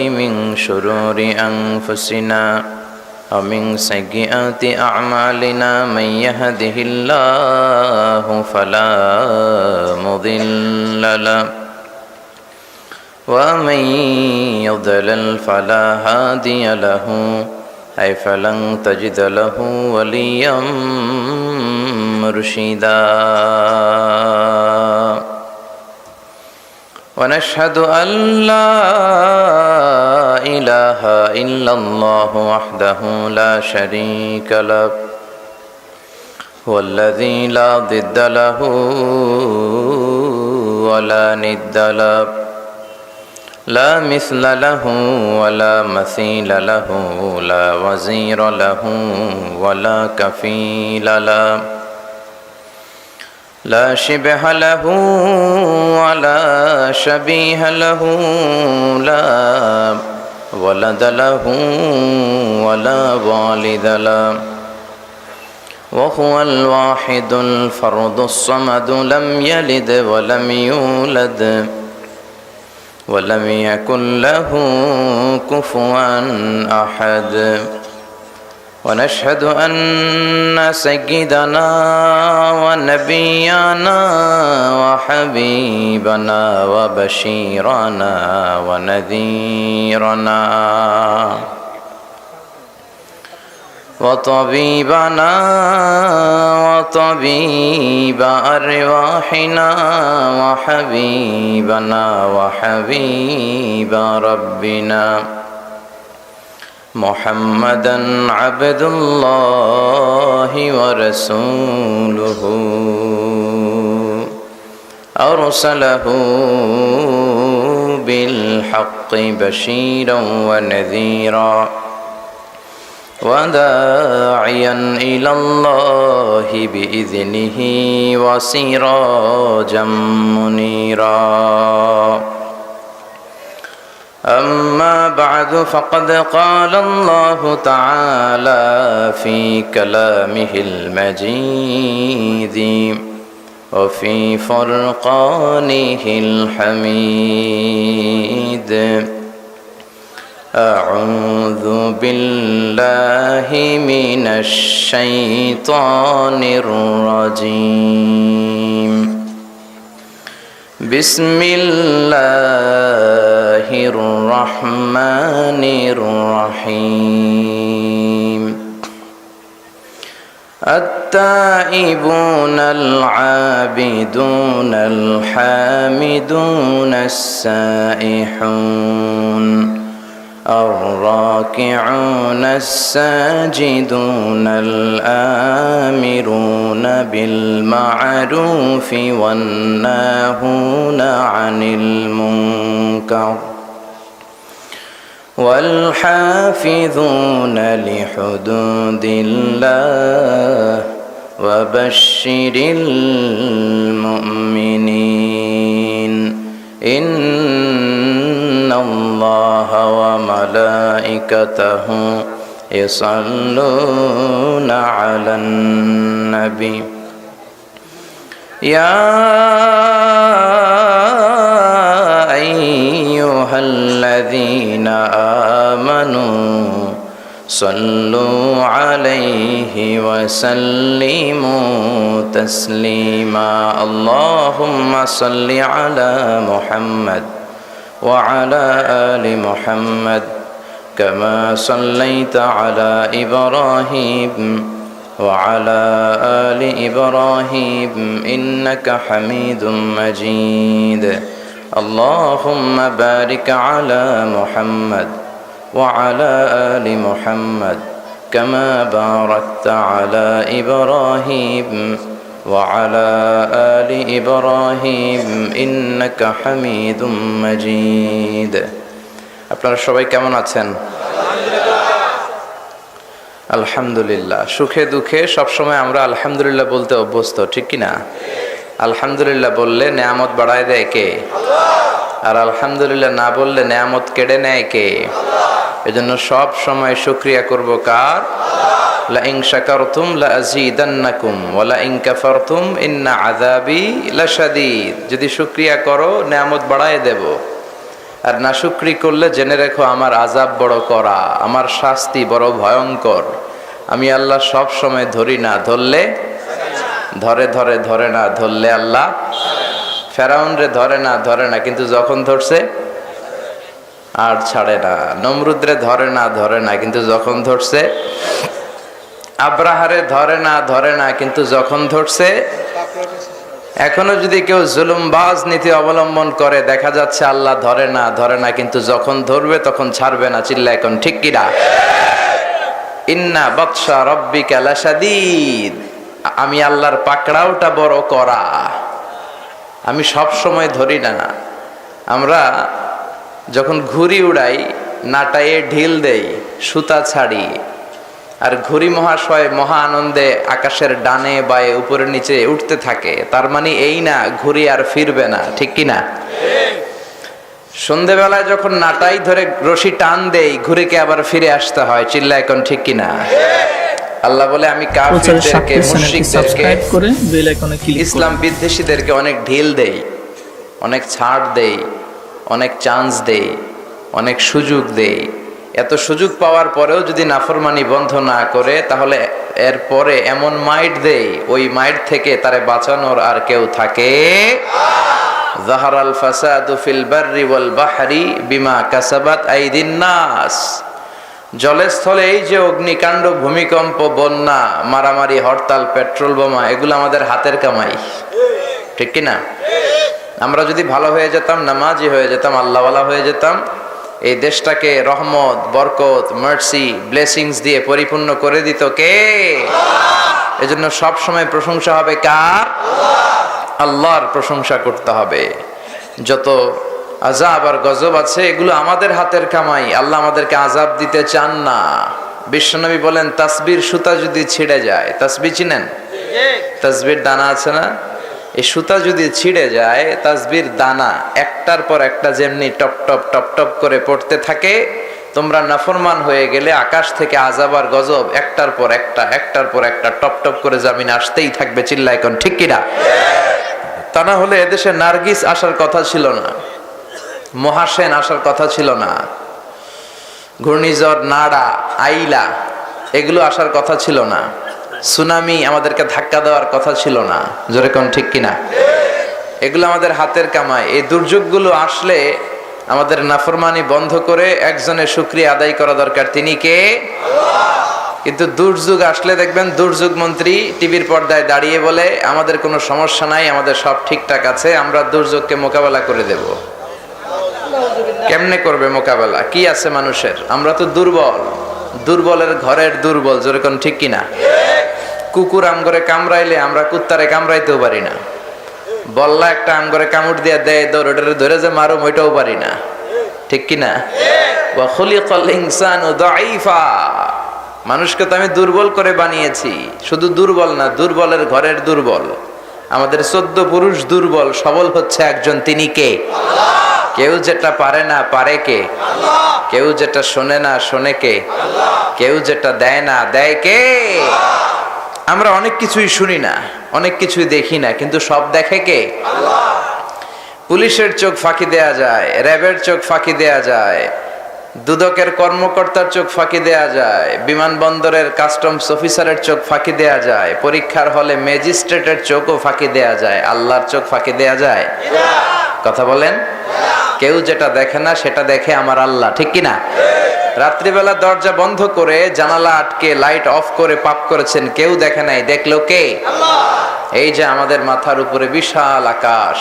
من شرور أنفسنا ومن سيئات أعمالنا من يهده الله فلا مضل له ومن يضلل فلا هادي له أي فلن تجد له وليا مرشدا ونشهد أن لا إله إلا الله وحده لا شريك له هو الذي لا ضد له ولا ند له لا مثل له ولا مثيل له لا وزير له ولا كفيل له لا شبه له ولا شبيه له لا ولد له ولا والد له وهو الواحد الفرد الصمد لم يلد ولم يولد ولم يكن له كفوا أحد ونشهد أن سيدنا ونبينا وحبيبنا وبشيرنا ونذيرنا وطبيبنا وطبيب أرواحنا وحبيبنا وحبيب ربنا محمدًا عبد الله ورسوله أرسله بالحق بشيرا ونذيرا وداعيا إلى الله بإذنه وسراجا منيرا أما بعد فقد قال الله تعالى في كلامه المجيد وفي فرقانه الحميد أعوذ بالله من الشيطان الرجيم بسم الله الرحمن الرحيم التائبون العابدون الحامدون السائحون الراكعون الساجدون الآمرون بالمعروف والناهون عن المنكر والحافظون لحدود الله وبشر المؤمنين إن الله وملائكته يصلون على النبي يا أيها الذين آمنوا صلوا عليه وسلموا تسليما اللهم صل على محمد وعلى آل محمد كما صليت على إبراهيم وعلى آل إبراهيم إنك حميد مجيد اللهم بارك على محمد وعلى آل محمد كما باركت على إبراهيم وعلى آل إبراهيم إنك حميد مجيد আপনারা সবাই কেমন আছেন? আলহামদুলিল্লাহ। সুখে দুঃখে সবসময় আমরা আলহামদুলিল্লাহ বলতে অভ্যস্ত, ঠিক কি না? আলহামদুলিল্লাহ বললে নেয়ামত বাড়ায় দেয় কে? আর আলহামদুলিল্লাহ না বললে নেয়ামত কেড়ে নেয় কে? এজন্য সব সময় শুকরিয়া করব কার? লা ইন শাকারতুম লা আযীদান্নাকুম ওয়া লা ইন কাফারতুম ইন্না আযাবি লাশাদীদ। যদি শুকরিয়া করো নিয়ামত বাড়ায় দেব, আর নাশুকরি করলে জেনে রেখো আমার আযাব বড় কড়া, আমার শাস্তি বড় ভয়ঙ্কর। আমি আল্লাহ সব সময় ধরি না, ধরলে ধরে না, ধরলে আল্লাহ। ফেরাউন রে ধরে না কিন্তু যখন ধরছে আর ছাড়ে না। নমরুদরে ধরে না কিন্তু যখন ধরছে। আব্রাহারে ধরে না কিন্তু যখন ধরছে। এখনো যদি কেউ জুলুমবাজ নীতি অবলম্বন করে, দেখা যাচ্ছে আল্লাহ ধরে না কিন্তু যখন ধরবে তখন ছাড়বে না। চিল্লা এখন ঠিক কিনা? ইন্না বাতশা রাব্বিকা লাশাদীদ। আমি আল্লাহর পাকড়াওটা বড় কড়া। আমি সব সময় ধরি না। আমরা যখন ঘুড়ি উড়াই, নাটায়ে ঢিল দেই, সুতা ছাড়ি, আর ঘুড়ি মহাশয় মহা আনন্দে আকাশের ডানে বায়ে উপরে নিচে উঠতে থাকে। তার মানে এই না ঘুড়ি আর ফিরবে না, ঠিক কিনা? সন্ধেবেলায় যখন নাটাই ধরে রশি টান দেই, ঘুড়িকে আবার ফিরে আসতে হয়। চিল্লা এখন ঠিক কিনা? আল্লাহ বলে আমি কাফিরদেরকে, মুশরিকদেরকে, ইসলাম বিদ্বেষীদেরকে অনেক ঢিল দেই, অনেক ছাড় দেই, অনেক চান্স দেই, অনেক সুযোগ দেই। এত সুযোগ পাওয়ার পরেও যদি নাফরমানি বন্ধ না করে, তাহলে এরপরে এমন মাইট দেই, ওই মাইট থেকে তারে বাঁচানোর আর কেউ থাকে। যাহারাল ফাসাদু ফিল বাররি ওয়াল বাহরি বিমা কাসাবাত আইদিন নাস। জলে স্থলে এই যে অগ্নিকাণ্ড, ভূমিকম্প, বন্যা, মারামারি, হরতাল, পেট্রোল বোমা, এগুলো আমাদের হাতের কামাই, ঠিক কিনা? আমরা যদি ভালো হয়ে যেতাম, নামাজি হয়ে যেতাম, আল্লাহওয়ালা হয়ে যেতাম, এই দেশটাকে রহমত, বরকত, মার্সি, ব্লেসিংস দিয়ে পরিপূর্ণ করে দিত কে? এজন্য সব সময় প্রশংসা হবে কার? আল্লাহর প্রশংসা করতে হবে। যত আযাব আর গজব আছে এগুলো আমাদের হাতের কামাই। আল্লাহ আমাদেরকে আযাব দিতে চান না। বিশ্বনবী বলেন, তাসবির সুতা যদি ছিঁড়ে যায়, তাসবিহ চিনেন? তাসবির দানা আছে না, এই সুতা যদি ছিঁড়ে যায়, তাসবির দানা একটার পর একটা যেমনি টপ টপ টপ টপ করে পড়তে থাকে, তোমরা নাফরমান হয়ে গেলে আকাশ থেকে আযাব আর গজব একটার পর একটা টপ টপ করে জামিন আসতেই থাকবে। চিল্লা এখন ঠিক কিনা? তা না হলে এদেশে নার্গিস আসার কথা ছিল না, মহাসেন আসার কথা ছিল না, ঘূর্ণিঝড় নাড়া, আইলা, এগুলো আসার কথা ছিল না, সুনামি আমাদেরকে ধাক্কা দেওয়ার কথা ছিল না। জোরে কোন ঠিক কিনা? এগুলো আমাদের হাতের কামাই। এই দুর্যোগগুলো আসলে আমাদের নাফরমানি বন্ধ করে একজনের শুকরিয়া আদায় করা দরকার। তিনি কে? কিন্তু দুর্যোগ আসলে দেখবেন দুর্যোগ মন্ত্রী টিভির পর্দায় দাঁড়িয়ে বলে, আমাদের কোনো সমস্যা নাই, আমাদের সব ঠিকঠাক আছে, আমরা দুর্যোগকে মোকাবেলা করে দেব। কেমনে করবে মোকাবেলা? কি আছে মানুষের? আমরা তো দুর্বল, দুর্বলের ঘরের দুর্বল। জোরে কোন ঠিক কিনা? কুকুর আম করে কামড়াইলে আমরা কুত্তারে কামড়াইতেও পারি না। বল্লা একটা আম করে কামড় দিয়া দেয়, দৌড়ে ধরে যে মারো, ওইটাও পারি না, ঠিক কিনা? ওয়া খুলিকাল ইনসানু দাঈফা। মানুষকে তো আমি দুর্বল করে বানিয়েছি। শুধু দুর্বল না, দুর্বলের ঘরের দুর্বল। আমাদের 14 পুরুষ দুর্বল, সবল হচ্ছে একজন, তিনি কে? কেউ যেটা পারে না, পারে কে? কেউ যেটা শোনে না, শোনে কে? কেউ যেটা দেয় না, দেয় কে? আমরা অনেক কিছুই শুনি না, অনেক কিছুই দেখি না, কিন্তু সব দেখে কে? পুলিশের চোখ ফাঁকি দেয়া যায়, র্যাবের চোখ ফাঁকি দেয়া যায়, দুদকের কর্মকর্তার চোখ ফাঁকি দেয়া যায়, বিমানবন্দরের কাস্টমস অফিসারের চোখ ফাঁকি দেয়া যায়, পরীক্ষার হলে ম্যাজিস্ট্রেটের চোখও ফাঁকি দেয়া যায়। আল্লাহর চোখ ফাঁকি দেয়া যায়? কথা বলেন। কেউ যেটা দেখে না সেটা দেখে আমার আল্লাহ, ঠিক কিনা? রাত্রিবেলা দরজা বন্ধ করে, জানালা আটকে, লাইট অফ করে পাপ করেছেন, কেউ দেখে নাই, দেখলো কে? এই যে আমাদের মাথার উপরে বিশাল আকাশ,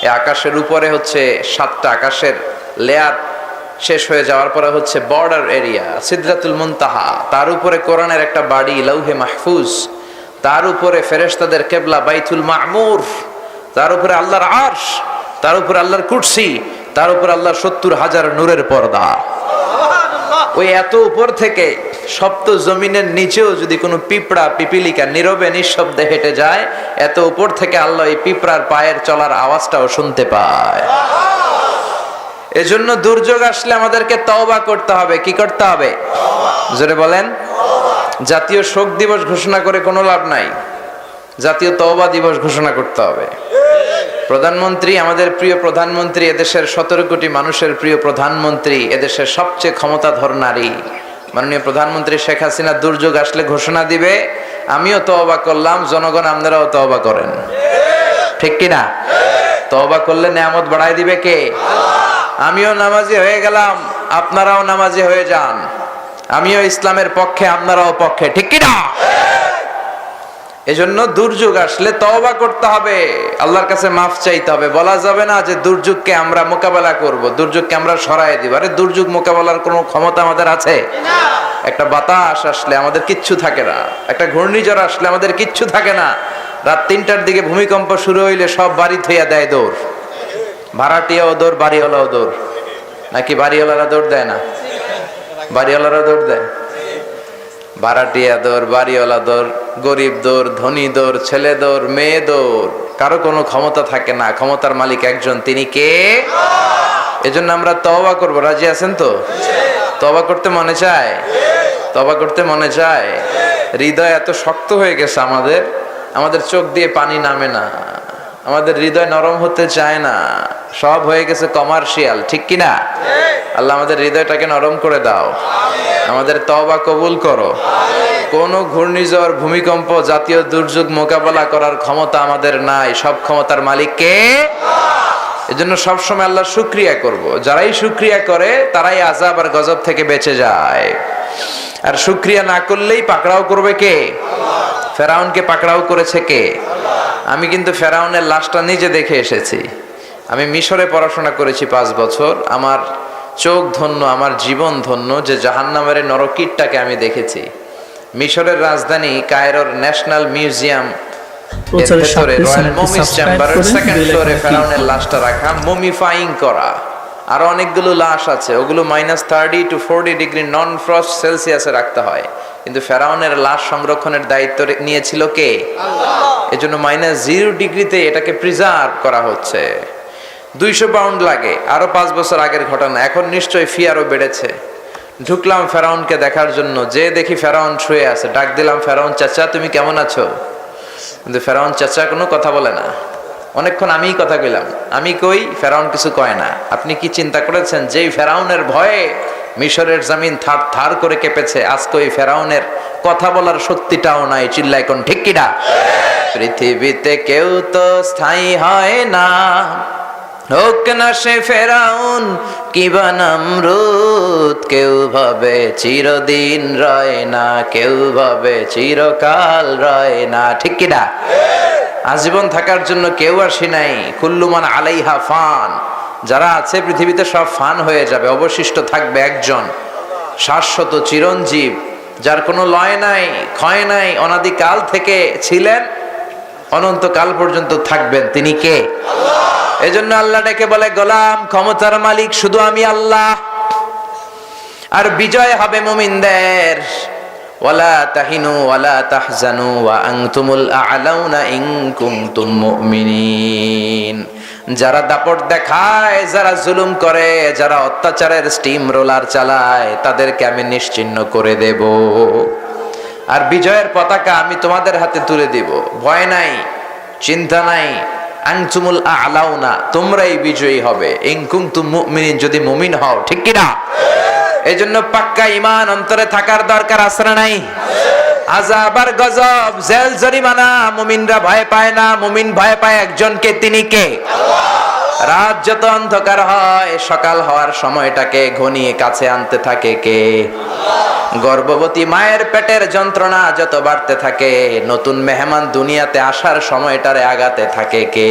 এই আকাশের উপরে হচ্ছে 7টা আকাশের লেয়ার শেষ হয়ে যাওয়ার পরে হচ্ছে বর্ডার এরিয়া, সিদরাতুল মুনতাহা, তার উপরে কোরআনের একটা বাড়ি, লাউহে মাহফুজ, তার উপরে ফেরেশতাদের কিবলা বাইতুল মামুর, তার উপরে আল্লাহর আরশ, তার উপরে আল্লাহর কুরসি, তার উপরে আল্লাহর 70,000 নূরের পর্দা। ওই এত উপর থেকে সপ্ত জমিনের নিচেও যদি কোনো পিঁপড়া পিপিলিকা নীরবে নিঃশব্দে হেঁটে যায়, এত উপর থেকে আল্লাহ এই পিঁপড়ার পায়ের চলার আওয়াজটাও শুনতে পায়। এজন্য দুর্যোগ আসলে আমাদেরকে তওবা করতে হবে। কি করতে হবে? জোরে বলেন। জাতীয় শোক দিবস ঘোষণা করে কোনো লাভ নাই, জাতীয় তওবা দিবস ঘোষণা করতে হবে। প্রধানমন্ত্রী, আমাদের প্রিয় প্রধানমন্ত্রী, এদেশের 17 কোটি মানুষের প্রিয় প্রধানমন্ত্রী, এদেশের সবচেয়ে ক্ষমতাধর নারী মাননীয় প্রধানমন্ত্রী শেখ হাসিনা দুর্যোগ আসলে ঘোষণা দিবে, আমিও তওবা করলাম, জনগণ আপনারাও তওবা করেন, ঠিক কিনা? তওবা করলে নেয়ামত বাড়ায় দিবে কে? আমিও নামাজি হয়ে গেলাম, আপনারাও নামাজি হয়ে যান, আমিও ইসলামের পক্ষে, আপনারাও পক্ষে, ঠিক কিনা? এজন্য দুর্যোগ আসলে তওবা করতে হবে, আল্লাহর কাছে মাফ চাইতে হবে। বলা যাবে না যে দুর্যোগকে আমরা মোকাবেলা করব, দুর্যোগকে আমরা সরায় দিব। আরে দুর্যোগ মোকাবেলার কোনো ক্ষমতা আমাদের আছে? একটা বাতাস আসলে আমাদের কিচ্ছু থাকে না, একটা ঘূর্ণিঝড় আসলে আমাদের কিচ্ছু থাকে না। রাত 3টার দিকে ভূমিকম্প শুরু হইলে সব বাড়ি থইয়া দেয় দৌড়, ভাড়াটিয়াও দৌড়, বাড়িওয়ালাও দৌড়, নাকি বাড়িওয়ালারা দৌড় দেয় না? বাড়িওয়ালারা দৌড় দেয়, ভাড়াটিয়া দৌড়, বাড়িওয়ালা দৌড়, গরিব দৌড়, ধনী দৌড়, ছেলে দৌড়, মেয়ে দৌড়, কারো কোনো ক্ষমতা থাকে না, ক্ষমতার মালিক একজন, তিনি কে? এজন্য আমরা তওবা করব, রাজি আছেন তো? তওবা করতে মনে চায়? তওবা করতে মনে চায়? হৃদয় এত শক্ত হয়ে গেছে আমাদের চোখ দিয়ে পানি নামে না, আমাদের হৃদয় নরম হতে চায় না, সব হয়ে গেছে কমার্শিয়াল, ঠিক কিনা? আল্লাহ আমাদের হৃদয়টাকে নরম করে দাও, আমাদের তওবা কবুল করো। কোন ঘূর্ণিঝড়, ভূমিকম্প, জাতীয় দুর্যোগ মোকাবেলা করার ক্ষমতা আমাদের নাই, সব ক্ষমতার মালিক কে? এজন্য সবসময় আল্লাহর শুকরিয়া করব। যারাই শুকরিয়া করে তারাই আযাব আর গজব থেকে বেঁচে যায়, আর শুকরিয়া না করলেই পাকড়াও করবে কে? ফেরাউনকে পাকড়াও করেছে কে? আমি কিন্তু ফেরাউনের লাশটা নিজে দেখে এসেছি। আমি মিশরে পড়াশোনা করেছি 5 বছর, আমার চোখ ধন্য, আমার জীবন ধন্য যে জাহান্নামের নরকীটটাকে আমি দেখেছি। মিশরের রাজধানী কায়রোর ন্যাশনাল মিউজিয়াম রয়্যাল মমিস চেম্বারের 2nd ফ্লোরে ফেরাউনের লাশটা রাখা, মমিফাইং করা। আরো অনেকগুলো লাশ আছে, ওগুলো -30 to 40 ডিগ্রি নন ফ্রস্ট সেলসিয়াসে রাখতে হয়, কিন্তু ফেরাউনের লাশ সংরক্ষণের দায়িত্ব নিয়েছিল কে? আল্লাহ। এজন্য -0 ডিগ্রিতে এটাকে প্রিজার্ভ করা হচ্ছে। 200 পাউন্ড লাগে, আরো 5 বছর আগের ঘটনা, এখন নিশ্চয়ই ফি আরো বেড়েছে। ঢুকলাম ফেরাউনকে দেখার জন্য, যে দেখি ফেরাউন শুয়ে আছে, ডাক দিলাম, ফেরাউন চাচা তুমি কেমন আছো? কিন্তু ফেরাউন চাচা কোনো কথা বলে না। অনেকক্ষণ আমিই কথা কইলাম, আমি কই, ফেরাউন কিছু কয় না। আপনি কি চিন্তা করেছেন যেই ফেরাউনের ভয়ে মিশরের জমিন থার থার করে কেঁপেছে, আজকে ওই ফেরাউনের কথা বলার শক্তিটাও নাই? চিল্লায় কোন ঠিক কিনা? পৃথিবীতে কেউ তো স্থায়ী হয় না, হোক না সে ফেরাউন কিবা নমরুদ, কেউ ভাবে চিরদিন রয় না, কেউ ভাবে চিরকাল রয় না, ঠিক কিনা? আজীবন থাকার জন্য কেউ আসি নাই, কুল্লু মান আলাইহা ফান, যারা আছে পৃথিবীতে সব ফান হয়ে যাবে, অবশিষ্ট থাকবে একজন শাশ্বত চিরঞ্জীব, যার কোনো লয় নাই, ক্ষয় নাই, অনাদিকাল থেকে ছিলেন, অনন্তকাল পর্যন্ত থাকবেন, তিনি কে? আল্লাহ। এজন্য আল্লাহ ডেকে বলে, গোলাম, ক্ষমতার মালিক শুধু আমি আল্লাহ, আর বিজয় হবে মুমিনদের। ওয়ালা তাহিনু ওয়ালা তাহজানু ওয়া আনতুমুল আ'লাউনা ইন কুনতুম মুমিনিন। যারা দাপট দেখায়, যারা জুলুম করে, যারা অত্যাচারের স্টিম রোলার চালায়, তাদেরকে আমি নিশ্চিহ্ন করে দেব, আর বিজয়ের পতাকা আমি তোমাদের হাতে তুলে দেব। ভয় নাই, চিন্তা নাই, আনতুমুল আ'লাউনা, তোমরাই বিজয়ী হবে, ইন কুনতুম মুমিনিন, যদি মুমিন হও, ঠিক কি না? এই জন্য পাক্কা ঈমান অন্তরে থাকার দরকার আছে না নাই? আযাব আর গজব, জেল জরিমানা মুমিনরা ভয় পায় না, মুমিন ভয় পায় একজনকে, তিনি কে? আল্লাহ। রাত যত অন্ধকার হয়, সকাল হওয়ার সময়টাকে ঘনিয়ে কাছে আনতে থাকে কে? আল্লাহ। গর্ভবতী মায়ের পেটের যন্ত্রণা যত বাড়তে থাকে, নতুন মেহমান দুনিয়াতে আসার সময়টারে আগাতে থাকে কে?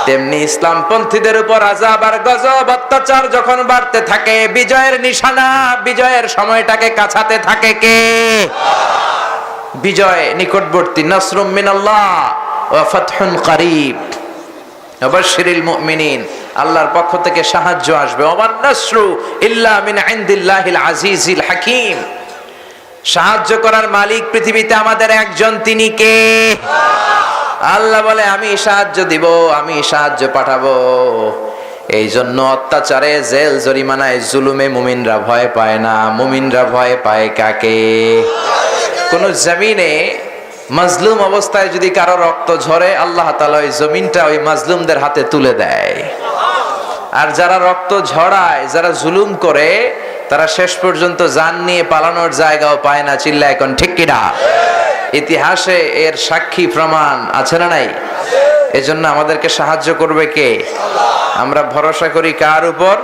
তেমনি ইসলামপন্থীদের উপর আযাব আর গজব, অত্যাচার যখন বাড়তে থাকে, বিজয়ের নিশানা, বিজয়ের সময়টাকে কাছাতে থাকে কে? বিজয় নিকটবর্তী, নাসরুম মিনাল্লাহ ওয়া ফাতহুন করিব, ওয়াবাশশিরিল মুমিনিন, আল্লাহর পক্ষ থেকে সাহায্য আসবে। ওমান নাসরু ইল্লা মিন ইনদিল্লাহিল আজিজিল হাকীম, সাহায্য করার মালিক পৃথিবীতে আমাদের একজন, তিনি কে? আল্লাহ বলে, আমি সাহায্য দিব, আমি সাহায্য পাঠাবো। এই জন্য অত্যাচারে, জেল জরিমানায়, জুলুমে মুমিনরা ভয় পায় না, মুমিনরা ভয় পায় কাকে? কোন জমিনে মাজলুম অবস্থায় যদি কারো রক্ত ঝরে, আল্লাহ তাআলা ওই জমিনটা ওই মাজলুমদের হাতে তুলে দেয়। আর যারা রক্ত ঝরায়, যারা জুলুম করে, তারা শেষ পর্যন্ত জান নিয়ে পালানোর জায়গাও পায় না। চিল্লায় এখন ঠিক কিনা? ইতিহাসে এর সাক্ষী প্রমাণ আছে না নাই? এজন্য আমাদেরকে সাহায্য করবে কে? আমরা ভরসা করি কার উপর?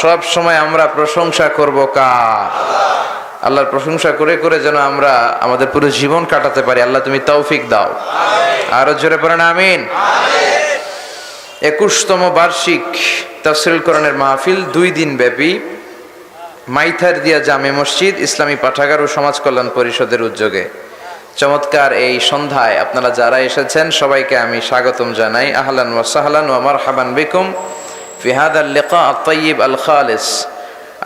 সব সময় আমরা প্রশংসা করব কার? আল্লাহর প্রশংসা করে করে যেন আমরা আমাদের পুরো জীবন কাটাতে পারি। আল্লাহ তুমি তৌফিক দাও। আরো জোরে পড়েন আমিন। 21তম বার্ষিক তাফসীরুল কোরআনের মাহফিল 2 দিন ব্যাপী মাইথারদিয়া জামে মসজিদ, ইসলামী পাঠাগার ও সমাজ কল্যাণ পরিষদের উদ্যোগে চমৎকার এই সন্ধ্যায় আপনারা যারা এসেছেন সবাইকে আমি স্বাগতম জানাই। আহলান ওয়া সাহলান ওয়া মারহাবান বিকুম ফি হাদাল লিকা আত-তাইয়িব আল খালিস।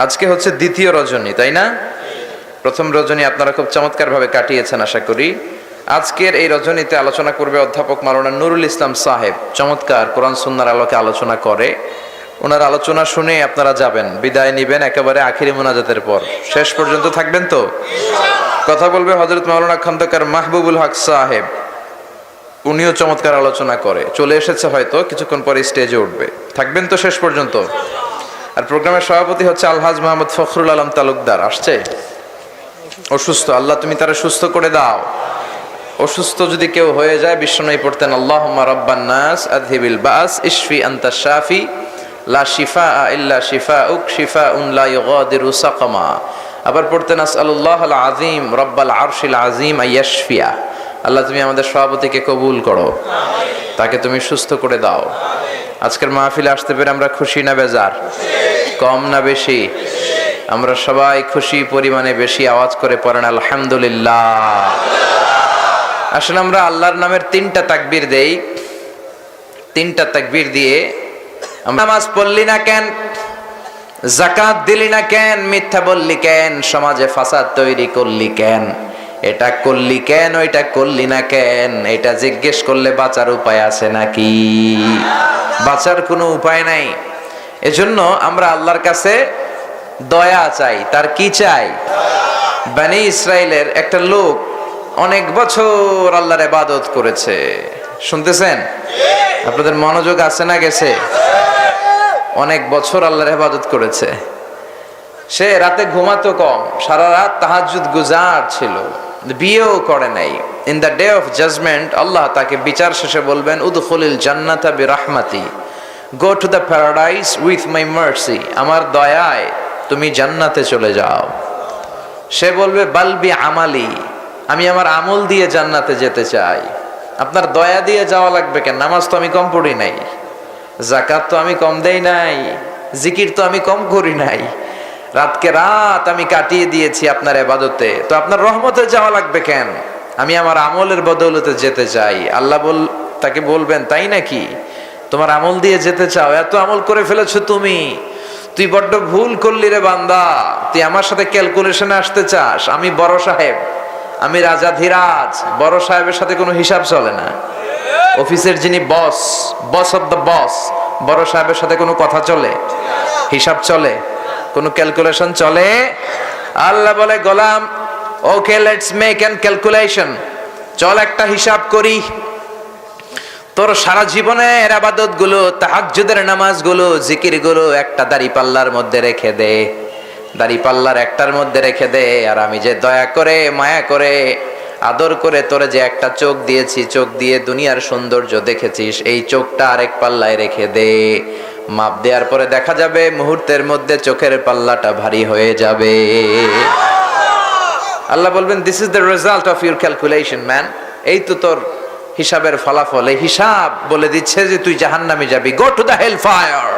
আজকে হচ্ছে দ্বিতীয় রজনী, তাই না? প্রথম রজনী আপনারা খুব চমৎকার ভাবে কাটিয়েছেন আশা করি। আজকের এই রজনীতে আলোচনা করবে অধ্যাপক মাওলানা নুরুল ইসলাম সাহেব। চমৎকার কোরআন সুন্নাহর আলোকে আলোচনা করে। ওনার আলোচনা শুনে আপনারা যাবেন, বিদায় নেবেন একেবারে আখিরি মোনাজাতের পর। শেষ পর্যন্ত থাকবেন তো? কথা বলবে হযরত মাওলানা খন্দকার মাহবুবুল হক সাহেব। উনিও চমৎকার আলোচনা করে, চলে এসেছে হয়তো, কিছুক্ষণ পরে স্টেজে উঠবে। থাকবেন তো শেষ পর্যন্ত? আর প্রোগ্রামের সভাপতি হচ্ছে আলহাজ মোহাম্মদ ফখরুল আলম তালুকদার। আসছে, অসুস্থ, আল্লাহ তুমি তারা সুস্থ করে দাও। অসুস্থ যদি কেউ হয়ে যায়, বিশ্বনবী পড়তেন আল্লাহুম্মা রাব্বান নাস আযহিবিল বাস ইশফি আনতা শাফি লা শিফা ইল্লা শিফাউক শিফাউন লা ইউগাদিরু সাকামা। আবার পড়তেন আসআলুল্লাহাল আযীম রাব্বাল আরশিল আযীম আইয়াশফিয়া। আল্লাহ তুমি আমাদের সভাপতিকে কবুল করো, তাকে তুমি সুস্থ করে দাও। আজকের মাহফিলে আসতে পেরে আমরা খুশি না বেজার? কম না বেশি? আমরা সবাই খুশি পরিমাণে বেশি আওয়াজ করে পড়েন আলহামদুলিল্লাহ। আসলে আমরা আল্লাহর নামের 3টা তাকবীর দেই। 3টা তাকবীর দিয়ে আমরা নামাজ পড়লি না কেন, যাকাত দিলি না কেন, মিথ্যা বললি কেন, সমাজে ফাসাদ তৈরি করলি কেন, এটা করলি কেন, ওইটা করলি না কেন, এটা জিজ্ঞেস করলে বাঁচার উপায় আছে নাকি? বাঁচার কোনো উপায় নাই। এজন্য আমরা আল্লাহর কাছে দয়া চাই। তার কি চাই? বনি ইসরাইলের একটা লোক অনেক বছর আল্লাহর ইবাদত করেছে। শুনতেছেন? আপনাদের মনোযোগ আছে না গেছে? অনেক বছর আল্লাহর ইবাদত করেছে। সে রাতে ঘুমাতো কম, সারা রাত তাহাজ্জুদ গুজার ছিল, বিয়েও করে নাই। In the day of judgement আল্লাহ তাকে বিচার শেষে বলবেন উদখুলিল জান্নাতা বিরাহমাতি, go to the paradise with my mercy. আমার দয়ায় তুমি জান্নাতে চলে যাও। সে বলবে বালবি আমালি, আমি আমার আমল দিয়ে জান্নাতে যেতে চাই। আপনার দয়া দিয়ে যাওয়া লাগবে কেন? নামাজ তো আমি কম পড়ি নাই, যাকাত তো আমি কম দেই নাই, জিকির তো আমি কম করি নাই, রাতকে রাত আমি কাটিয়ে দিয়েছি আপনার ইবাদতে, তো আপনার রহমতে যাওয়া লাগবে কেন? আমি আমার আমলের বদৌলতে যেতে চাই। আল্লাহ তাকে বলবেন তাই নাকি? তোমার আমল দিয়ে যেতে চাও? এত আমল করে ফেলেছো তুমি, তুই বড্ড ভুল করলি রে বান্দা। তুই আমার সাথে ক্যালকুলেশনে আসতে চাস? আমি বড় সাহেব, আমি রাজা ধীরাজ, বড় সাহেবের সাথে কোনো হিসাব চলে না। অফিসের যিনি বস, বস অফ দ্য বস, বড় সাহেবের সাথে কোনো কথা চলে? হিসাব চলে? কোনো ক্যালকুলেশন চলে? আল্লাহ বলে গোলাম, okay let's make an calculation, চল একটা হিসাব করি। তোর সারা জীবনের ইবাদত গুলো, তাহাজ্জুদের নামাজগুলো, জিকিরগুলো একটা দাড়িপাল্লার মধ্যে রেখে দে, দাড়িপাল্লার একটার মধ্যে রেখে দে। আর আমি যে দয়া করে, মায়া করে, আদর করে তোরে যে একটা চোখ দিয়েছি, চোখ দিয়ে দুনিয়ার সৌন্দর্য দেখেছিস, এই চোখটা আরেক পাল্লায় রেখে দে। মাপ দেওয়ার পরে দেখা যাবে মুহূর্তের মধ্যে চোখের পাল্লাটা ভারী হয়ে যাবে। আল্লাহ বলবেন this is the result of your calculation man. এই তো তোর হিসাবের ফলাফল। এই হিসাব বলে দিচ্ছে যে তুই জাহান্নামে যাবি। Go to the hell fire,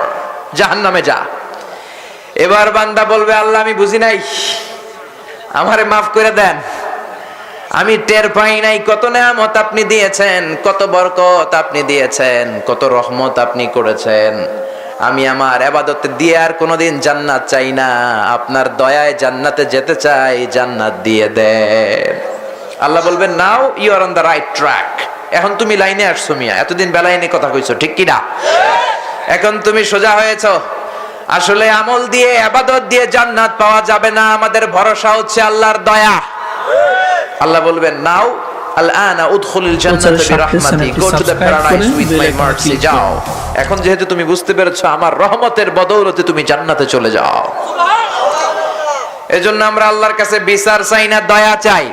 জাহান্নামে যা। এবার বান্দা বলবে আল্লাহ আমি বুঝি নাই, আমারে মাফ করে দেন, আমি টের পাই নাই কত নেয়ামত আপনি দিয়েছেন, কত বরকত আপনি দিয়েছেন, কত রহমত আপনি করেছেন। আমি আমার ইবাদত দিয়ে আর কোনোদিন জান্নাত চাই না, আপনার দয়ায় জান্নাতে যেতে চাই, জান্নাত দিয়ে দেন। আল্লাহ বলবেন now you are on the right track. এখন তুমি লাইনে আসছো মিয়া, এতদিন বেলাইনে কথা কইছো, ঠিক কি না? এখন তুমি সোজা হয়েছো। আসলে আমল দিয়ে, ইবাদত দিয়ে জান্নাত পাওয়া যাবে না, আমাদের ভরসা হচ্ছে আল্লাহর দয়া। আল্লাহ বলবেন নাও আল-আনা উদখুলুল জান্নাতা বিরাহমাতি, go to the paradise with my mercy, যাও এখন যেহেতু তুমি বুঝতে পেরেছো আমার রহমতের বদৌলতে তুমি জান্নাতে চলে যাও। এজন্য আমরা আল্লাহর কাছে বিচার চাই না, দয়া চাই।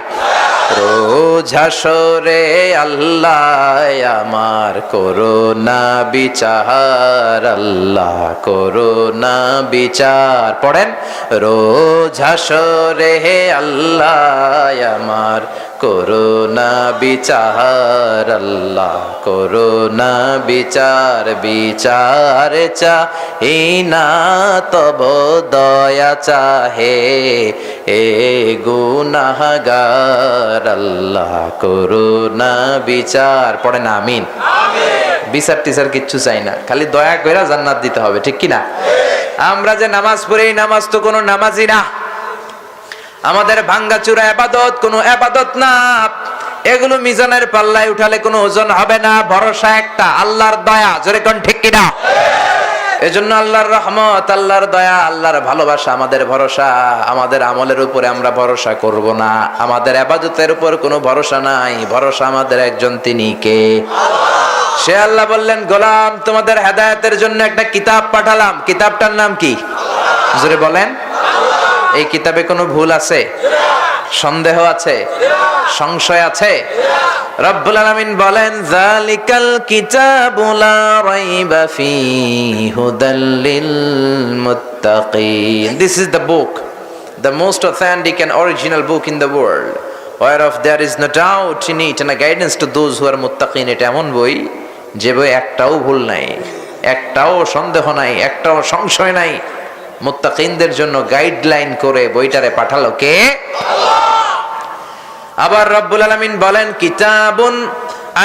রোজ হাসরে আল্লাহ আমার করোনা বিচার, আল্লাহ করোনা বিচার। পড়েন, রোজ হাসরে আল্লাহ আমার করোনা বিচার, আল্লাহ করোনা বিচার। বিচার চাহি না তব দয়া চাহে এ গুনাহগার, আল্লাহ করোনা বিচার। পড়েন আমিন। বিচার টিচার কিচ্ছু চাই না, খালি দয়া করে জান্নাত দিতে হবে, ঠিক কিনা? আমরা যে নামাজ পড়ি, এই নামাজ তো কোনো নামাজই না, আমাদের ভাঙ্গাচুরা ইবাদত কোনো ইবাদত না। এগুলো মিজানের পাল্লায় উঠালে কোনো ওজন হবে না। ভরসা একটা, আল্লাহর দয়া। জোরে কোন ঠিক কিনা? এজন্য আল্লাহর রহমত, আল্লাহর দয়া, আল্লাহর ভালোবাসা আমাদের ভরসা। আমাদের আমলের উপরে আমরা ভরসা করব না, আমাদের ইবাদতের উপর কোনো ভরসা নাই। ভরসা আমাদের একজন, তিনি কে? সে আল্লাহ বললেন, গোলাম তোমাদের হেদায়েতের জন্য একটা কিতাব পাঠালাম, কিতাবটার নাম কি? জোরে বলেন। এই কিতাবে কোনো ভুল আছে? সন্দেহ আছে? সংশয় আছে? রব্বুল আলামিন বলেন, যালিকাল কিতাবু লা রাইবা ফীহি হুদাল লিল মুত্তাকিন। This is the book, the most authentic and original book in the world, whereof there is no doubt in it, and a guidance to those who are muttaqin. এটা এমন বই যে বই একটাও ভুল নাই, একটাও সন্দেহ নাই, একটাও সংশয় নাই। মুত্তাকিনদের জন্য গাইডলাইন করে বইটারে পাঠালো কে? আবার রব্বুল আলামিন বলেন, কিতাবুন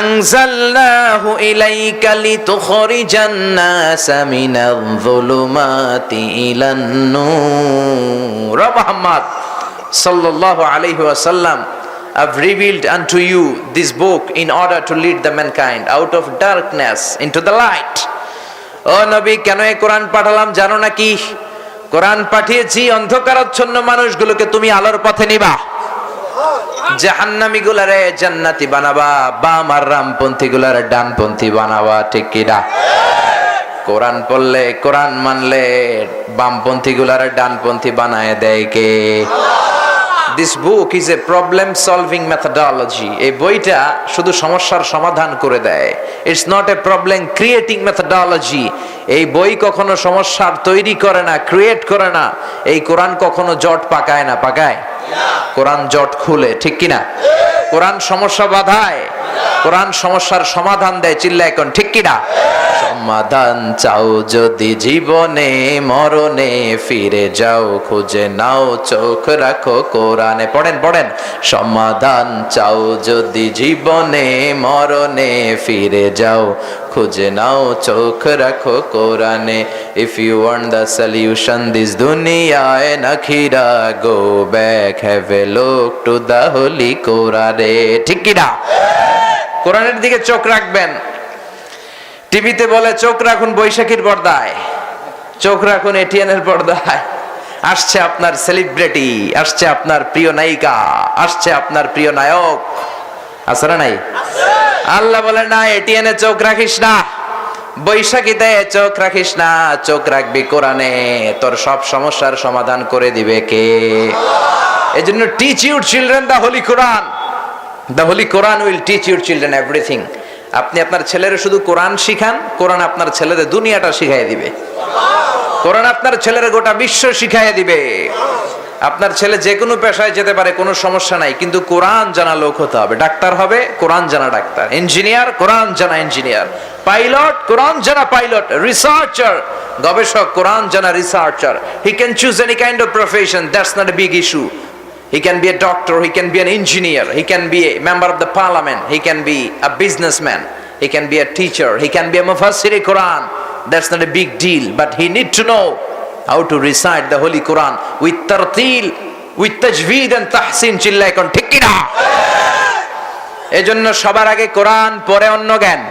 আনজালনাহু ইলাইকা লিতুখরিজান নাসা মিনাল যুলুমাতি ইলান নূর। মুহাম্মদ সাল্লাল্লাহু আলাইহি ওয়াসাল্লাম, I've revealed unto you this book in order to lead the mankind out of darkness into the light. ও নবী, কেন এই কোরআন পাঠালাম জানো নাকি? কোরআন পাঠিয়েছি অন্ধকারাচ্ছন্ন মানুষগুলোকে তুমি আলোর পথে নিবা, জাহান্নামী গুলারে জান্নাতি বানাবা, বাম আর রামপন্থী গুলারে ডানপন্থী বানাবা, ঠিক কিনা? কোরআন পড়লে, কোরআন মানলে বামপন্থী গুলারে ডানপন্থী বানায় দেয় কে? This book is a problem solving methodology. এই বইটা শুধু সমস্যার সমাধান করে দেয়। It's not a problem creating methodology. এই বই কখনো সমস্যার তৈরি করে না, ক্রিয়েট করে না। এই কোরআন কখনো জট পাকায় না, পাকায়? কোরআন জট খুলে, ঠিক কিনা? কোরআন সমস্যা বাধায়, কোরআন সমস্যার সমাধান দেয়। চিল্লায় কোন ঠিক কিনা? সমাধান চাও যদি জীবনে মরণে, ফিরে যাও খুঁজে নাও চোখ রাখো কোরআনে। পড়েন পড়েন, সমাধান চাও যদি জীবনে মরণে, ফিরে যাও খুঁজে নাও চোখ রাখো কোরআনে। If you want the solution this dunya and akhira, go back, have a look to the holy Quran. ঠিক কিনা? কোরআনের দিকে চোখ রাখবেন। টিভিতে বলে চোখ রাখুন বৈশাখীর পর্দায়, চোখ রাখুন এটিএনের পর্দায়। আসছে আপনার সেলিব্রিটি, আসছে আপনার প্রিয় নায়িকা, আসছে আপনার প্রিয় নায়ক। আছে না নাই? আল্লাহ বলে না, এটিএনে চোখ রাখিস না, বৈশাখীতে চোখ রাখিস না, চোখ রাখবি কোরআনে। তোর সব সমস্যার সমাধান করে দিবে কে? এজন্য teach your children the Holi Quran. The Holi Quran will teach your children everything. আপনি আপনার ছেলের শুধু কোরআন শিখান, কোরআন আপনার ছেলেদের দুনিয়াটা শিখাই দিবে। কোরআন আপনার ছেলের গোটা বিশ্ব শিখাই দিবে। আপনার ছেলে যে কোনো পেশায় যেতে পারে, কোনো সমস্যা নাই, কিন্তু কোরআন জানা লোক হতে হবে। ডাক্তার হবে, কোরআন জানা ডাক্তার। ইঞ্জিনিয়ার, কোরআন জানা ইঞ্জিনিয়ার। পাইলট, কোরআন জানা পাইলট। রিসার্চার, গবেষক, কোরআন জানা researcher. He can choose any kind of profession, that's not a big issue. He can be a doctor, he can be an engineer, he can be a member of the parliament, he can be a businessman, he can be a teacher, he can be a mufassir Quran. That's not a big deal, but he need to know how to recite the Holy Quran with tartil, with tajweed and tahsin. চিল্লায় কোন ঠিক কিনা? এজন্য সবার আগে কোরআন, পরে অন্য জ্ঞান।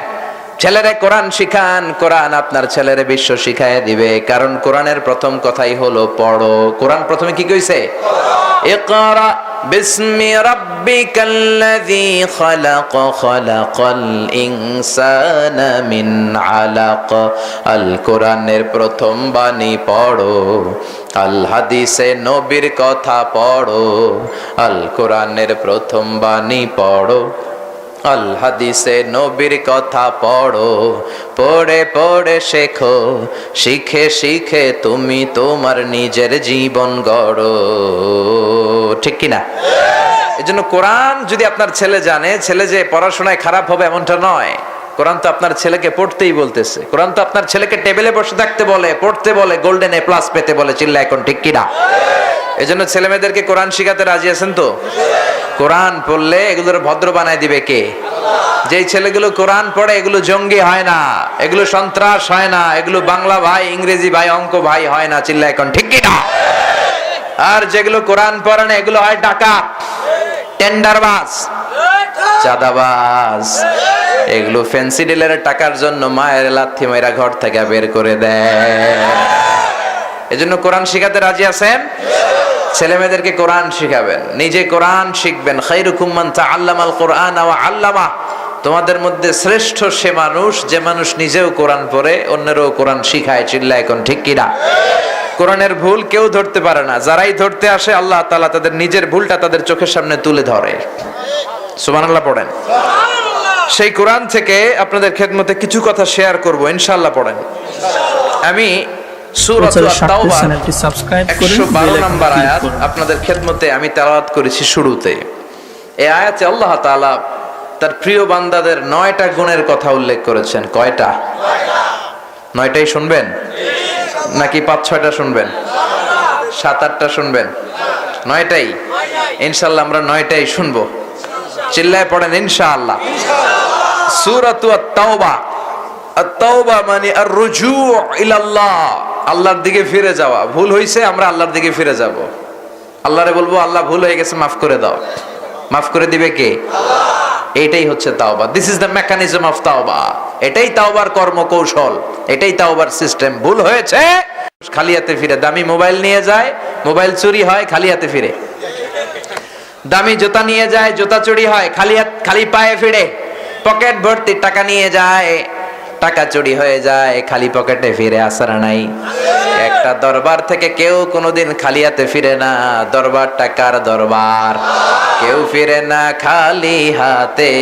ছেলেরে কোরআন শিখান, কোরআন আপনার ছেলেরে বিশ্ব শিখায় দিবে। কারণ কোরআনের প্রথম কথাই হলো পড়ো। কোরআন প্রথমে কি কইছে? ইকরা বিসমি রাব্বিকাল্লাযী খালাক খালাকাল ইনসানা মিন আলাক। আল কোরআনের প্রথম বাণী পড়ো, আল হাদিসে নবীর কথা পড়ো। আল কোরআনের প্রথম বাণী পড়ো, আল হাদিসে নবীর কথা পড়ো। পড়ে পড়ে শেখো, শিখে শিখে তুমি তোমার নিজের জীবন গড়ো। ঠিক কিনা? এজন্য কোরআন যদি আপনার ছেলে জানে, ছেলে যে পড়াশোনায় খারাপ হবে এমনটা নয়। কোরআন তো আপনার ছেলেকে পড়তেই বলতেছে। কোরআন তো আপনার ছেলেকে টেবিলে বসে থাকতে বলে, পড়তে বলে, গোল্ডেন এ প্লাস পেতে বলে। চিল্লা এখন ঠিক কিনা? এজন্য ছেলে মেয়েদেরকে কোরআন শিখাতে রাজি আছেন তো? কোরআন পড়লে এগুলোর ভদ্র বানায় দিবে কে? যেই ছেলেগুলো কোরআন পড়ে এগুলো জঙ্গি হয় না, এগুলো সন্ত্রাস হয় না, এগুলো বাংলা ভাই, ইংরেজি ভাই, অঙ্ক ভাই হয় না। চিল্লা এখন ঠিক কিনা? আর যেগুলো কোরআন পড়ে না এগুলো হয় ডাকাত, টেন্ডারবাজ, চাঁদাবাজ। এগুলো ফ্যান্সি ডিলের টাকার জন্য মায়ের লাথি মাইরা ঘর থেকে বের করে দেয়। এজন্য কোরআন শিখাতে রাজি আছেন? ছেলে মেয়েদেরকে কোরআন শিখাবেন, নিজে কোরআন শিখবেন। খায়রুকুম মান তাআল্লামাল কোরআন ওয়া আল্লামা। তোমাদের মধ্যে শ্রেষ্ঠ সে মানুষ যে মানুষ নিজেও কোরআন পড়ে অন্যেরও কোরআন শিখায়। চিল্লা এখন ঠিক কিনা? কোরআনের ভুল কেউ ধরতে পারে না, যারাই ধরতে আসে আল্লাহ তাআলা তাদের নিজের ভুলটা তাদের চোখের সামনে তুলে ধরে। সুবহানাল্লাহ পড়েন। সেই কোরআন থেকে আপনাদের খেদমতে কিছু কথা শেয়ার করব, ইনশাআল্লাহ পড়েন। আমি সূরাতুল তাওবা 112 নম্বর আয়াত আপনাদের খেদমতে আমি তেলাওয়াত করেছি শুরুতে। এই আয়াতে আল্লাহ তাআলা তার প্রিয় বান্দাদের 9টা গুণের কথা উল্লেখ করেছেন। কয়টা? 9টাই শুনবেন নাকি 5-6টা শুনবেন? 7-8টা শুনবেন? 9টাই ইনশাআল্লাহ আমরা 9টাই শুনবো। চিল্লায় পড়েন ইনশাআল্লাহ। সূরাতুত তাওবা। আত-তাওবা মানে আর-রুজু' ইলাল্লাহ, আল্লাহর দিকে ফিরে যাওয়া। ভুল হইছে, আমরা আল্লাহর দিকে ফিরে যাব। আল্লাহরে বলবো আল্লাহ ভুল হয়ে গেছে, মাফ করে দাও। মাফ করে দিবে কে? আল্লাহ। এটাই হচ্ছে তাওবা। This is the mechanism of তাওবা। এটাই তাওবার কর্মকৌশল, এটাই তাওবার সিস্টেম। ভুল হয়েছে খালি হাতে ফিরে। দামি মোবাইল নিয়ে যায়, মোবাইল চুরি হয়, খালি হাতে ফিরে। দামি জুতা নিয়ে যায়, জুতা চুরি হয়, খালি পায়ে ফিরে। পকেট ভর্তি টাকা নিয়ে যায়, টাকা চুরি হয়ে যায়, খালি পকেটে ফিরে। আসার নাই? একটা দরবার থেকে কেউ কোনোদিন খালি হাতে ফিরে না। দরবার টাকার দরবার, কেউ ফিরে না খালি হাতে।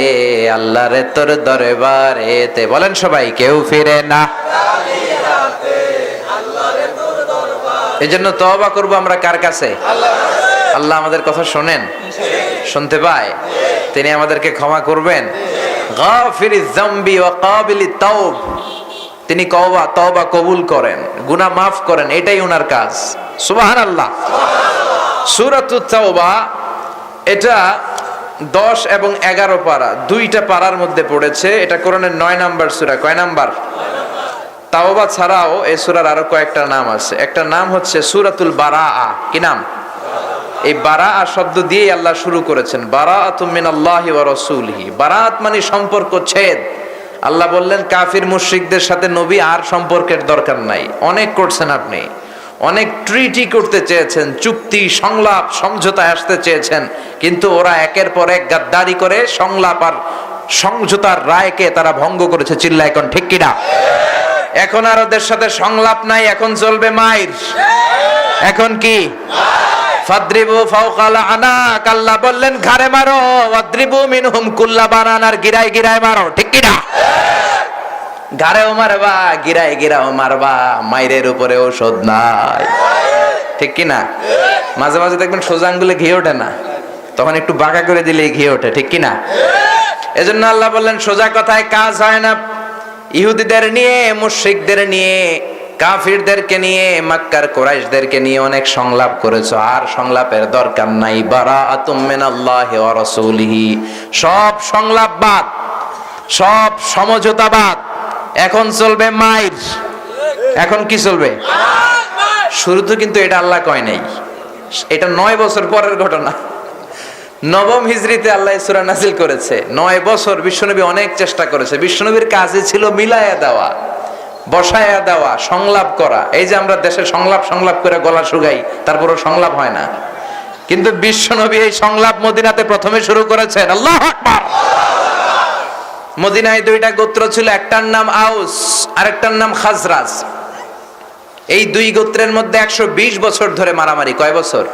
আল্লাহরে তোর দরবারেতে, বলেন সবাই, কেউ ফিরে না খালি হাতে। আল্লাহরে তোর দরবার। এজন্য তওবা করব আমরা কার কাছে? আল্লাহ আমাদের কথা শোনেন, শুনতে পায়, তিনি আমাদেরকে ক্ষমা করবেন। গাফিরিজ যামবি ওয়া কাবিলিত তাওব, তিনি তওবা কবুল করেন, গুনাহ মাফ করেন, এটাই ওনার কাজ। সুবহানাল্লাহ। সূরাতুত তাওবা এটা 10 এবং 11 পারা, 2টা পারার মধ্যে পড়েছে। এটা কোরআনের 9 নাম্বার সূরা। কয় নাম্বার? তাওবা ছাড়াও এই সূরার আরো কয়েকটা নাম আছে। একটা নাম হচ্ছে সূরাতুল বারাআ। কি নাম? এই বারাআ শব্দ দিয়ে আল্লাহ শুরু করেছেন। বারাআতুম মিনাল্লাহি ওয়া রাসূলিহি। বারাআত মানে সম্পর্ক ছেদ। আল্লাহ বললেন কাফির মুশরিকদের সাথে নবী আর সম্পর্কের দরকার নাই। অনেক করছেন আপনি, অনেক ট্রিটি করতে চেয়েছেন, চুক্তি, সংলাপ, সমঝোতায় আসতে চেয়েছেন, কিন্তু ওরা একের পর এক গাদ্দারি করে সংলাপ আর সমঝোতার রায়কে তারা ভঙ্গ করেছে। চিল্লা এখন ঠিক কিনা? এখন আর ওদের সাথে সংলাপ নাই, এখন চলবে মাইর। এখন কি? ফাদরিবু ফাওকাল আনাক। আল্লাহ বললেন ঘাড়ে মারো। ওয়াদরিবু মিনহুম কুল্লা বানান, আর গিরায় গিরায় মারো। ঠিক কিনা? ঘাড়েও মারবা, গিরায় গিরাও মারবা, মাইরের উপরে ঔষধ নাই। ঠিক কিনা? মাঝে মাঝে দেখবেন সোজা আঙ্গুলে ঘি ওঠে না, তখন একটু বাঁকা করে দিলেই ঘি ওঠে। ঠিক কিনা? এজন্য আল্লাহ বললেন সোজা কথায় কাজ হয় না। ইহুদিদের নিয়ে, মুশরিকদের নিয়ে, কাফিরদেরকে নিয়ে, মক্কার কুরাইশদেরকে নিয়ে অনেক সংলাপ করেছো, আর সংলাপের দরকার নাই। বারাআতুম মিনাল্লাহি ওয়া রাসূলিহি। সব সংলাপ বাদ, সব সমঝোতা বাদ। এখন চলবে মাইর। এখন কি চলবে? শুরুতে কিন্তু এটা আল্লাহ কয় নাই, এটা 9 বছর পরের ঘটনা। 9ম হিজরিতে আল্লাহ সূরা নাযিল করেছে। 9 বছর বিশ্বনবী অনেক চেষ্টা করেছে। বিশ্বনবীর কাজে ছিল মিলায়া দেওয়া, বসায়া দেওয়া, সংলাপ করা। এই যে আমরা দেশে সংলাপ করে গলা শুকাই, তারপরও সংলাপ হয় না। কিন্তু বিশ্বনবী এই সংলাপ মদিনাতে প্রথমে শুরু করেছেন। আল্লাহু আকবার। মদিনায় দুইটা গোত্র ছিল, একটার নাম আউস আর একটার নাম খাজরাজ। এই দুই গোত্রের মধ্যে 120 বছর ধরে মারামারি। কয় বছর?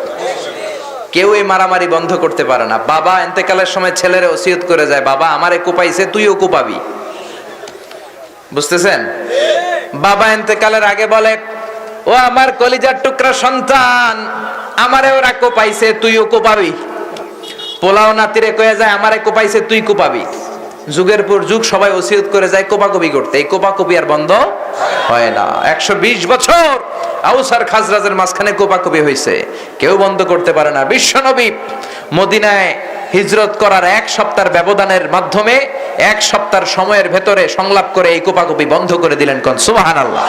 কেউ এই মারামারি বন্ধ করতে পারে না। বাবা ইন্তেকালের সময় ছেলেরে ওসিয়ত করে যায়, বাবা আমারে কোপাইছে, তুইও কোপাবি। বুঝতেছেন? বাবা ইন্তেকালের আগে বলে, ও আমার কলিজার টুকরা সন্তান, আমারে ওরা কোপাইছে, তুইও কোপাবি। পোলাও নাতিরে কয়ে যায়, আমারে কোপাইছে, তুই কোপাবি। যুগের পর যুগ সবাই ওসিয়ত করে যায় কোপাকুপি করতে। এই কোপাকুপি আর বন্ধ হয় না। 120 বছর আউস আর খাজরাজের মাঝখানে কোপাকুপি হয়েছে, কেউ বন্ধ করতে পারে না। বিশ্বনবী মদিনায় হিজরত করার 1 সপ্তাহের ব্যবধানের মাধ্যমে 1 সপ্তাহের সময়ের ভেতরে সংলাপ করে এই কোপাকুপি বন্ধ করে দিলেন। কোন সুবহানাল্লাহ।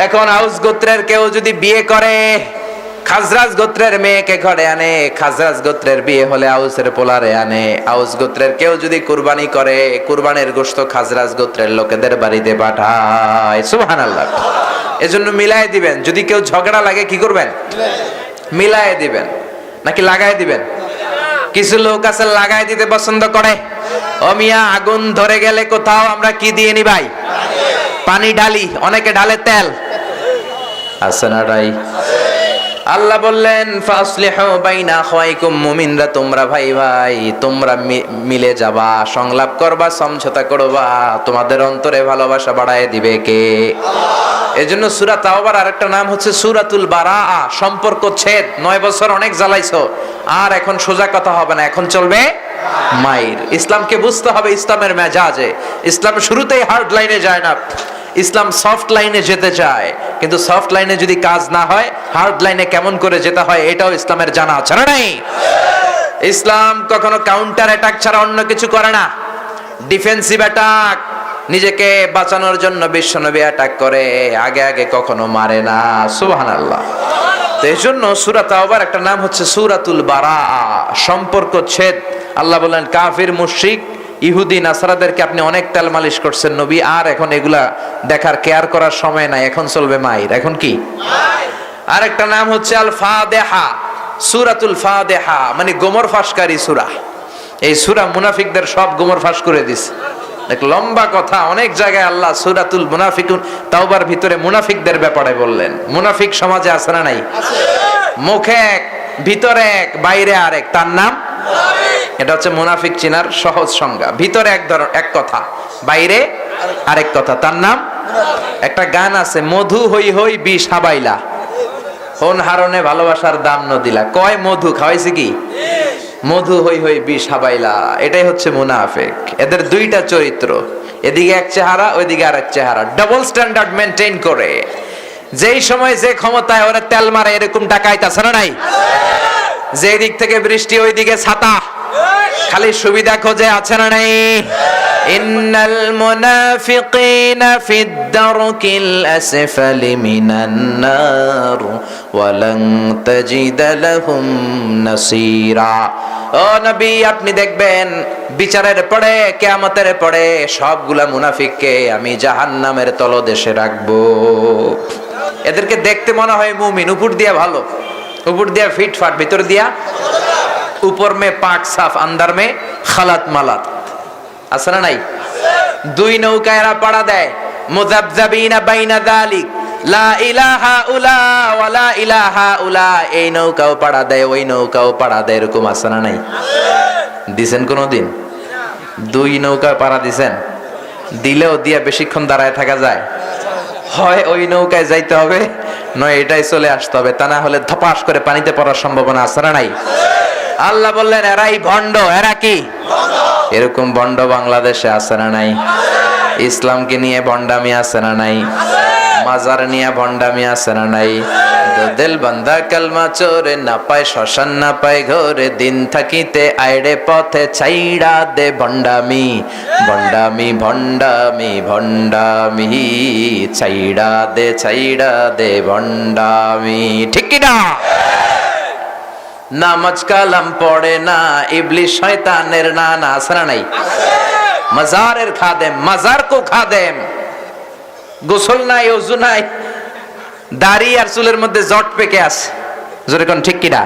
এখন আউস গোত্রের কেউ যদি বিয়ে করে, খাজরাজ গোত্রের মেয়েকে ঘরে আনে, খাজরাজ গোত্রের বিয়ে হলে আউসের পোলারে আনে। আউস গোত্রের কেউ যদি কুরবানি করে, কুরবানির গোশত খাজরাজ গোত্রের লোকেদের বাড়িতে পাঠায়। সুবহানাল্লাহ। এজন্য মিলায় দিবেন। যদি কেউ ঝগড়া লাগে কি করবেন? মিলায় দিবেন, নাকি লাগায় দিবেন? কিছু লোক আছে লাগায় দিতে পছন্দ করে। ও মিয়া, আগুন ধরে গেলে কোথাও আমরা কি দিয়ে নিবাই? পানি ঢালি, অনেকে ঢালে তেল। আছে না ভাই? আল্লাহ বললেন, ফাসলিহু বাইনা আখাওয়াইকুম, মুমিনরা তোমরা ভাই ভাই, তোমরা মিলে যাবা, সংলাপ করবা, সমঝোতা করবা, তোমাদের অন্তরে ভালোবাসা বাড়ায় দিবে কে? এজন্য সূরা তাওবার আরেকটা নাম হচ্ছে সূরাতুল বারাআ, সম্পর্ক ছেদ। 9 বছর অনেক জ্বালাইছো, আর এখন সোজা কথা হবে না, এখন চলবে মাইর। ইসলামকে বুঝতে হবে ইসলামের মেজাজে। ইসলাম শুরুতেই হার্ড লাইনে যায় না, ইসলাম সফট লাইনে যেতে চায়। কিন্তু সফট লাইনে যদি কাজ না হয়, হার্ড লাইনে কেমন করে যেতে হয় এটাও ইসলামের জানা আছে না নাই? ইসলাম কখনো কাউন্টার অ্যাটাক ছাড়া অন্য কিছু করে না। ডিফেন্সিভ অ্যাটাক, নিজেকে বাঁচানোর জন্য বিশ্বনবী অ্যাটাক করে, আগে আগে কখনো মারে না। সুবহানাল্লাহ। তো এই জন্য সূরা তাওবার একটা নাম হচ্ছে সূরাতুল বারাআ, সম্পর্ক ছেদ। আল্লাহ বলেন, কাফির মুশরিক ইহুদি নাসারাদেরকে আপনি অনেক তেল মালিশ করছেন নবী, আর এখন এগুলা দেখার কেয়ার করার সময় নাই, এখন চলবে মাইর। এখন কি? আর একটা নাম হচ্ছে আল ফাদেহা, সূরাতুল ফাদেহা, মানে গোমর ফাঁসকারী সূরা। এই সূরা মুনাফিকদের সব গোমর ফাঁস করে দিছে। এক লম্বা কথা, অনেক জায়গায় আল্লাহ সূরাতুল মুনাফিকুন তাওবার ভিতরে মুনাফিকদের ব্যাপারে বললেন। মুনাফিক সমাজে আছে না নাই? মুখে এক, ভিতরে এক, বাইরে আরেক, তার নাম এটা হচ্ছে মুনাফিক চিনার সহজ সংজ্ঞা। ভিতরে এক কথা, বাইরে আরেক কথা, তার নাম। একটা গান আছে, মধু হই হই বিষ হাবাইলা, হন হারনে ভালোবাসার দাম নদিলা। কয় মধু খাওয়াইছে কি? মধু হই হই বিষ হাবাইলা। এটাই হচ্ছে মুনাফিক। এদের দুইটা চরিত্র, এদিকে এক চেহারা, ওইদিকে আরেক চেহারা, ডাবল স্ট্যান্ডার্ড মেনটেন করে। যেই সময় যে ক্ষমতায় ওরা তেল মারে, এরকম ডাকাইতাছে না নাই? যে দিক থেকে বৃষ্টি ওই দিকে ছাতা, খালি সুবিধা খোঁজে, আছে না নাই? ইন্নাল মুনাফিকিনা ফিদ দারকিল আসফালি মিনান নার ওয়া লান তাজিদ লাহুম নাসীরা। ও নবী, আপনি দেখবেন বিচারের পরে, কিয়ামতের পরে সবগুলা মুনাফিককে আমি জাহান্নামের তলদেশে রাখবো। এদেরকে দেখতে মনে হয় মুমিন, উপর দিয়া ভালো, উপর দিয়া ফিটফাট, ভিতর দিয়া উপর মে পাক সাফ, আন্দার মে খালাত মালাত। আছে না নাই? দুই নৌকা এরা পাড়া দেয়, মুযাবযাবিনা বাইনা যালিক, লা ইলাহা উলা ওয়া লা ইলাহা উলা। এই নৌকাও পাড়া দেয়, ওই নৌকাও পাড়া দেয়, এরকম আছে না নাই? দিছেন কোনদিন? দুই নৌকা পাড়া দিছেন? দিলেও দিয়া বেশিক্ষণ দাঁড়ায় থাকা যায়? হয় ওই নৌকায় যাইতে হবে, নয় এটাই চলে আসতে হবে, তা না হলে ধপাস করে পানিতে পড়ার সম্ভাবনা আছে না নাই? আল্লাহ বললেন, এরাই ভণ্ড। এরা কি? এরকম ভণ্ড বাংলাদেশে আছে না নাই? ইসলামকে নিয়ে ভণ্ডামি আছে না নাই? মাজার নিয়ে ভণ্ডামি আছে না নাই? দিল বান্দা কালমা চোরে, না পায় শ্মশান না পায় ঘরে, দিন থাকিতে আইড়ে পথে ছাইড়া দে ভণ্ডামি, ভণ্ডামি ভণ্ডামি ভণ্ডামি, ছাইড়া দে ভণ্ডামি। ঠিক কি না? নামাজ কালাম পড়ে না, ইবলিস শয়তানের নানা, আছে না নাই? মাজারের খাদেম, মাজার কো খাদেম, গোসল নাই, ওযু নাই, দাড়ি আর চুলের মধ্যে জট পেকে আছে। জোরে কোন ঠিক কিনা?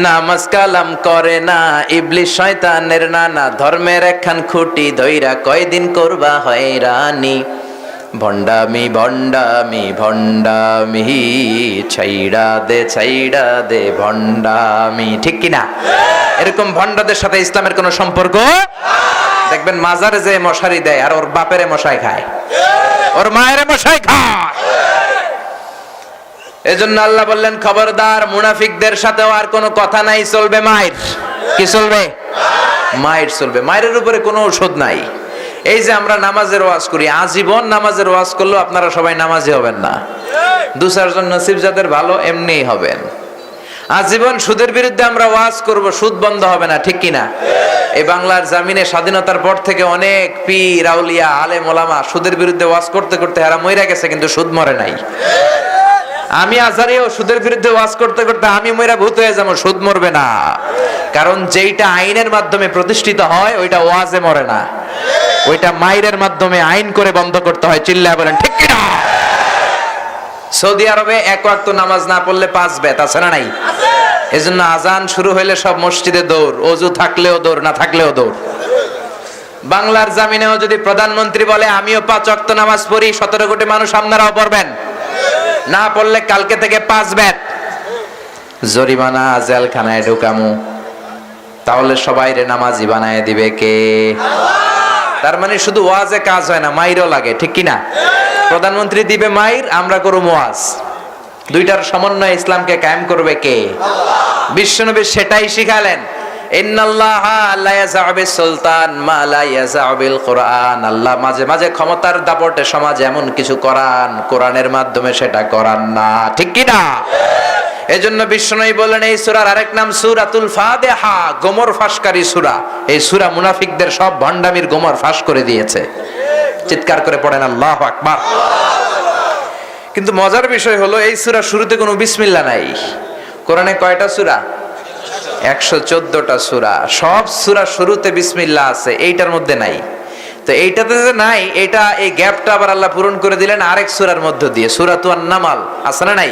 নামাজ কালাম করে না ইবলিস শয়তানের নানা, ধর্মের একখান খুঁটি ধইরা কয়দিন করবা হয়রানি। ভণ্ডামি ভণ্ডামি ভণ্ডামি, ছাইড়া দে ভণ্ডামি, ঠিক কিনা? এরকম ভণ্ডদের সাথে ইসলামের কোনো সম্পর্ক? দেখবেন মাজারে যে মশারি দেয় আর ওর বাপেরে মশাই খায়, ওর মায়ের মশাই খায়। এজন্য আল্লাহ বললেন খবরদার, মুনাফিকদের সাথেও আর কোনো কথা নাই, চলবে মায়ের। কি চলবে? মায়ের চলবে। মায়ের উপরে কোনো ঔষধ নাই। এই যে আমরা নামাজের ওয়াজ করি, আজীবন নামাজের ওয়াজ করলেও আপনারা সবাই নামাজি হবেন না। দু চারজন নসিব যাদের ভালো এমনিই হবেন। আজীবন সুদের বিরুদ্ধে আমরা ওয়াজ করব, সুদ বন্ধ হবে না, ঠিক কিনা? এই বাংলার জামিনে স্বাধীনতার পর থেকে অনেক পীর আউলিয়া আলেম ওলামা সুদের বিরুদ্ধে ওয়াজ করতে করতে এরা মইরা গেছে, কিন্তু সুদ মরে নাই। আমি আজারিও সুদের বিরুদ্ধে ওয়াজ করতে করতে আমি মইরা ভূত হয়ে যাবো, সুদ মরবে না। কারণ যেইটা আইনের মাধ্যমে প্রতিষ্ঠিত হয় ওইটা ওয়াজে মরে না, ওইটা মাইরের মাধ্যমে আইন করে বন্ধ করতে হয়। চিল্লায় বলেন ঠিক কিনা? সৌদি আরবে এক ওয়াক্ত নামাজ না পড়লে 5 বেত আছে না নাই? এজন্য আজান শুরু হইলে সব মসজিদে দৌড়, ওযু থাকলেও দৌড়, না থাকলেও দৌড়। বাংলার জামিনেও যদি প্রধানমন্ত্রী বলে আমিও 5 ওয়াক্ত নামাজ পড়ি, 17 কোটি মানুষ আপনারাও পড়বেন, না পড়লে কালকে থেকে 5 বেত জরিমানা, জেলখানায় ঢুকামু। তাহলে সবাই রে নামাজি বানায় দিবে কে? তার মানে শুধু ওয়াজে কাজ হয় না, মাইরও লাগে, ঠিক কিনা? প্রধানমন্ত্রী দিবে মাইর, আমরা করব ওয়াজ। দুইটার সমন্বয়ে ইসলামকে কায়েম করবে কে? বিশ্বনবী সেটাই শিখালেন। ইন্নাল্লাহা লা ইয়াযআউ বিস-সুলতান মা লা ইয়াযআউ বিল-কুরআন। আল্লাহ মাঝে মাঝে ক্ষমতার দাপটে সমাজে এমন কিছু করান, কোরআনের মাধ্যমে সেটা করান না, ঠিক কিনা? এজন্য বিশ্বনবী বলেন এই সূরার আরেক নাম সূরাতুল ফাতিহা, গোমর ফাঁসকারী সূরা। এই সূরা মুনাফিকদের সব ভণ্ডামির গোমর ফাঁস করে দিয়েছে। চিৎকার করে পড়েন আল্লাহু আকবার। কিন্তু মজার বিষয় হলো এই সূরা শুরুতে কোনো বিসমিল্লাহ নাই। কোরআনে কয়টা সূরা? 114টা সূরা। সব সূরা শুরুতে বিসমিল্লাহ আছে, এইটার মধ্যে নাই। তো এইটাতে যে নাই, এটা এই গ্যাপটা আবার আল্লাহ পূরণ করে দিলেন আরেক সূরার মধ্য দিয়ে, সূরাতুন নামাল। আছে না নাই?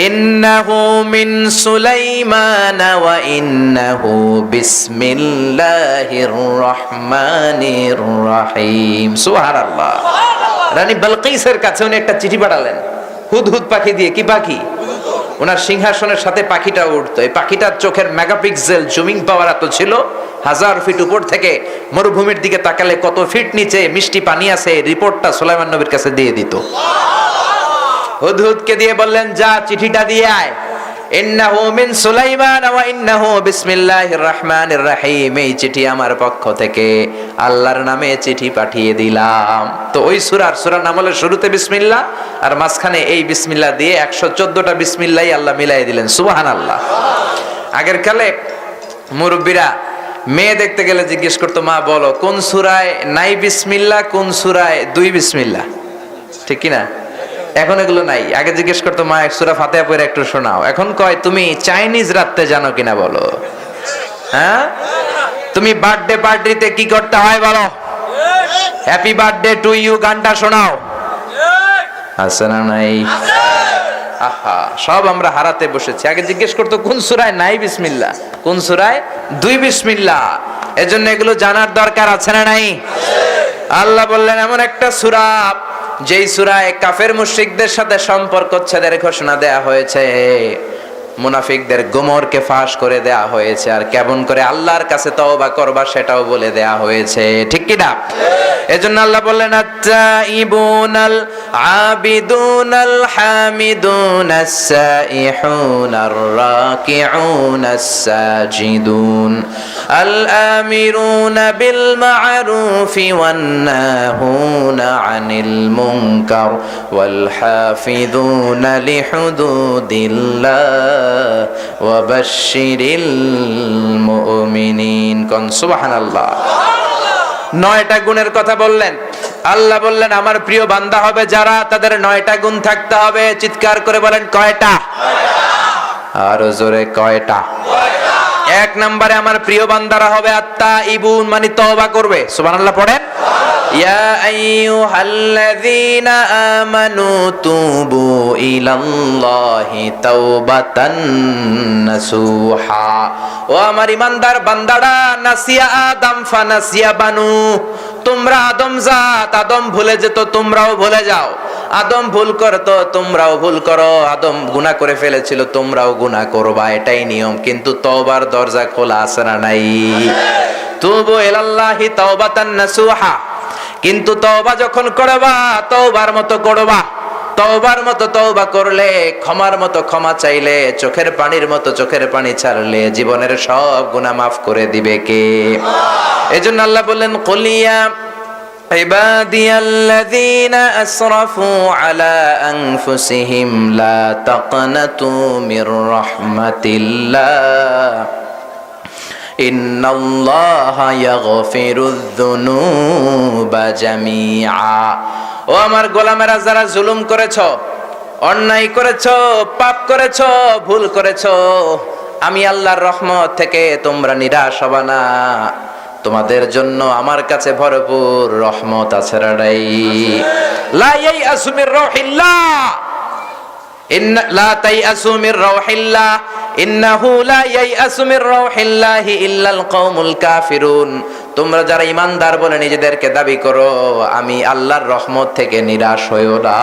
ইন্নাহু মিন সুলাইমান ওয়া ইন্নাহু বিসমিল্লাহির রহমানির রহিম। সুবহানাল্লাহ। রানী বালকিসের কাছে উনি একটা চিঠি পাঠালেন হুদহুদ পাখি দিয়ে। কি পাখি? ওনার সিংহাসনের সাথে পাখিটা উঠতো। এই পাখিটার চোখের মেগাপিক্সেল জুমিং পাওয়ার এত ছিল, 1000 ফিট উপর থেকে মরুভূমির দিকে তাকালে কত ফিট নিচে মিষ্টি পানি আছে, রিপোর্টটা সুলাইমান নবীর কাছে দিয়ে দিত। হুদহুদকে দিয়ে বললেন যা চিঠিটা দিয়ে আয়। ইন্নাহু মিন সুলাইমান ওয়া ইন্নাহু বিসমিল্লাহির রহমানির রহিম। এই চিঠি আমার পক্ষ থেকে, আল্লাহর নামে চিঠি পাঠিয়ে দিলাম। তো ওই সূরার নাম হলো শুরুতে বিসমিল্লাহ, আর মাঝখানে এই বিসমিল্লাহ দিয়ে 114টা বিসমিল্লাহই আল্লাহ মিলাই দিলেন। সুবহানাল্লাহ। আগের কালে মুরব্বীরা মেয়ে দেখতে গেলে জিজ্ঞেস করতো, মা বলো কোন সূরায় নাই বিসমিল্লাহ, কোন সূরায় 2 বিসমিল্লাহ, ঠিক কি না? এখন এগুলো নাই। আগে জিজ্ঞেস করতো মা সূরা ফাতিহা পড়ে একটু শোনাও। এখন কয় তুমি চাইনিজ রাখতে জানো কিনা বলো। হ্যাঁ, তুমি বার্থডে পার্টিতে কি করতে হয় বলো? হ্যাপি বার্থডে টু ইউ গানটা শোনাও। আছে না নাই? আহা, সব আমরা হারাতে বসেছি। আগে জিজ্ঞেস করতো কোন সূরায় নাই বিসমিল্লাহ, কোন সূরায় 2 বিসমিল্লাহ। এজন্য এগুলো জানার দরকার আছে না নাই? আল্লাহ বললেন এমন একটা সূরা যেই সূরায় কাফের মুশরিকদের সাথে সম্পর্ক ছেদের ঘোষণা দেয়া হয়েছে, মুনাফিকদের গোমরকে ফাঁস করে দেয়া হয়েছে, আর কেমন করে আল্লাহর কাছে তওবা করবা সেটাও বলে দেয়া হয়েছে, ঠিক কি না? এজন্য আল্লাহ বললেন আত-তাইবুনাল আবিদুনাল হামিদুনাস সাইহুনার রাকিউনাস সাজিদুন আল আমিরুনা বিল মা'রুফি ওয়ান নাহুনা আনিল মুনকার ওয়াল হাফিযুনা লিহুদুদিল্লাহ ওয়া বাশশিরিল মুমিনিন। কোন সুবহানাল্লাহ। 9টা গুণের কথা বললেন। আল্লাহ বললেন আমার প্রিয় বান্দা হবে যারা, তাদের 9টা গুণ থাকতে হবে। চিৎকার করে বলেন কয়টা? আরো জোরে কয়টা? 1 নম্বরে আমার প্রিয় বান্দারা হবে আত্তাইবুন, মানে তওবা করবে। সুবহানাল্লাহ পড়েন। ইয়া আইয়ুহাল্লাযীনা আমানু তুবু ইলাল্লাহি তাওবাতান নাসুহা। ও আমার ইমানদার বান্দারা, নাসিয়া আদম ফানাসিয়া বানু, তোমরা আদম জাত, আদম ভুলে যেত তোমরাও ভুলে যাও। আদম ভুল করতো তোমরাও ভুল করো। আদম গুনাহ করে ফেলেছিল তোমরাও গুনাহ করবা, এটাই নিয়ম। কিন্তু তওবার দরজা খোলা আছে না নাই? তুবু ইলাল্লাহি তাওবাতান নাসুহা। কিন্তু তওবা যখন করবা, তওবার মতো করবা। তওবার মতো তওবা করলে, ক্ষমার মতো ক্ষমা চাইলে, চোখের পানির মতো চোখের পানি ছাড়লে জীবনের সব গুনাহ মাফ করে দিবে কে? এজন্য আল্লাহ বললেন, কুলিয়া ইবাদিয়াল্লাযীনা আসরাফু আলা আনফুসিহিম লা তাকনাতু মির রাহমাতিল্লাহ ইন্নাল্লাহা ইয়াগফিরুয যুনুবা জামিআ। ও আমার গোলামেরা, যারা জুলুম করেছো, অন্যায় করেছো, পাপ করেছো, ভুল করেছো, আমি আল্লাহর রহমত থেকে তোমরা নিরাশ হবা না। তোমাদের জন্য আমার কাছে ভরপুর রহমত আছে রাডাই। লা ইয়াইআসু মির রাহিল্লাহ লা তাইআসু মির রাহিল্লাহ ইন্নাহু লা ইয়াইআসু মির রাহিল্লাহি ইল্লাল কওমুল কাফিরুন। তোমরা যারা ঈমানদার বলে নিজেদেরকে দাবি করো, আমি আল্লাহর রহমত থেকে নিরাশ হইও না।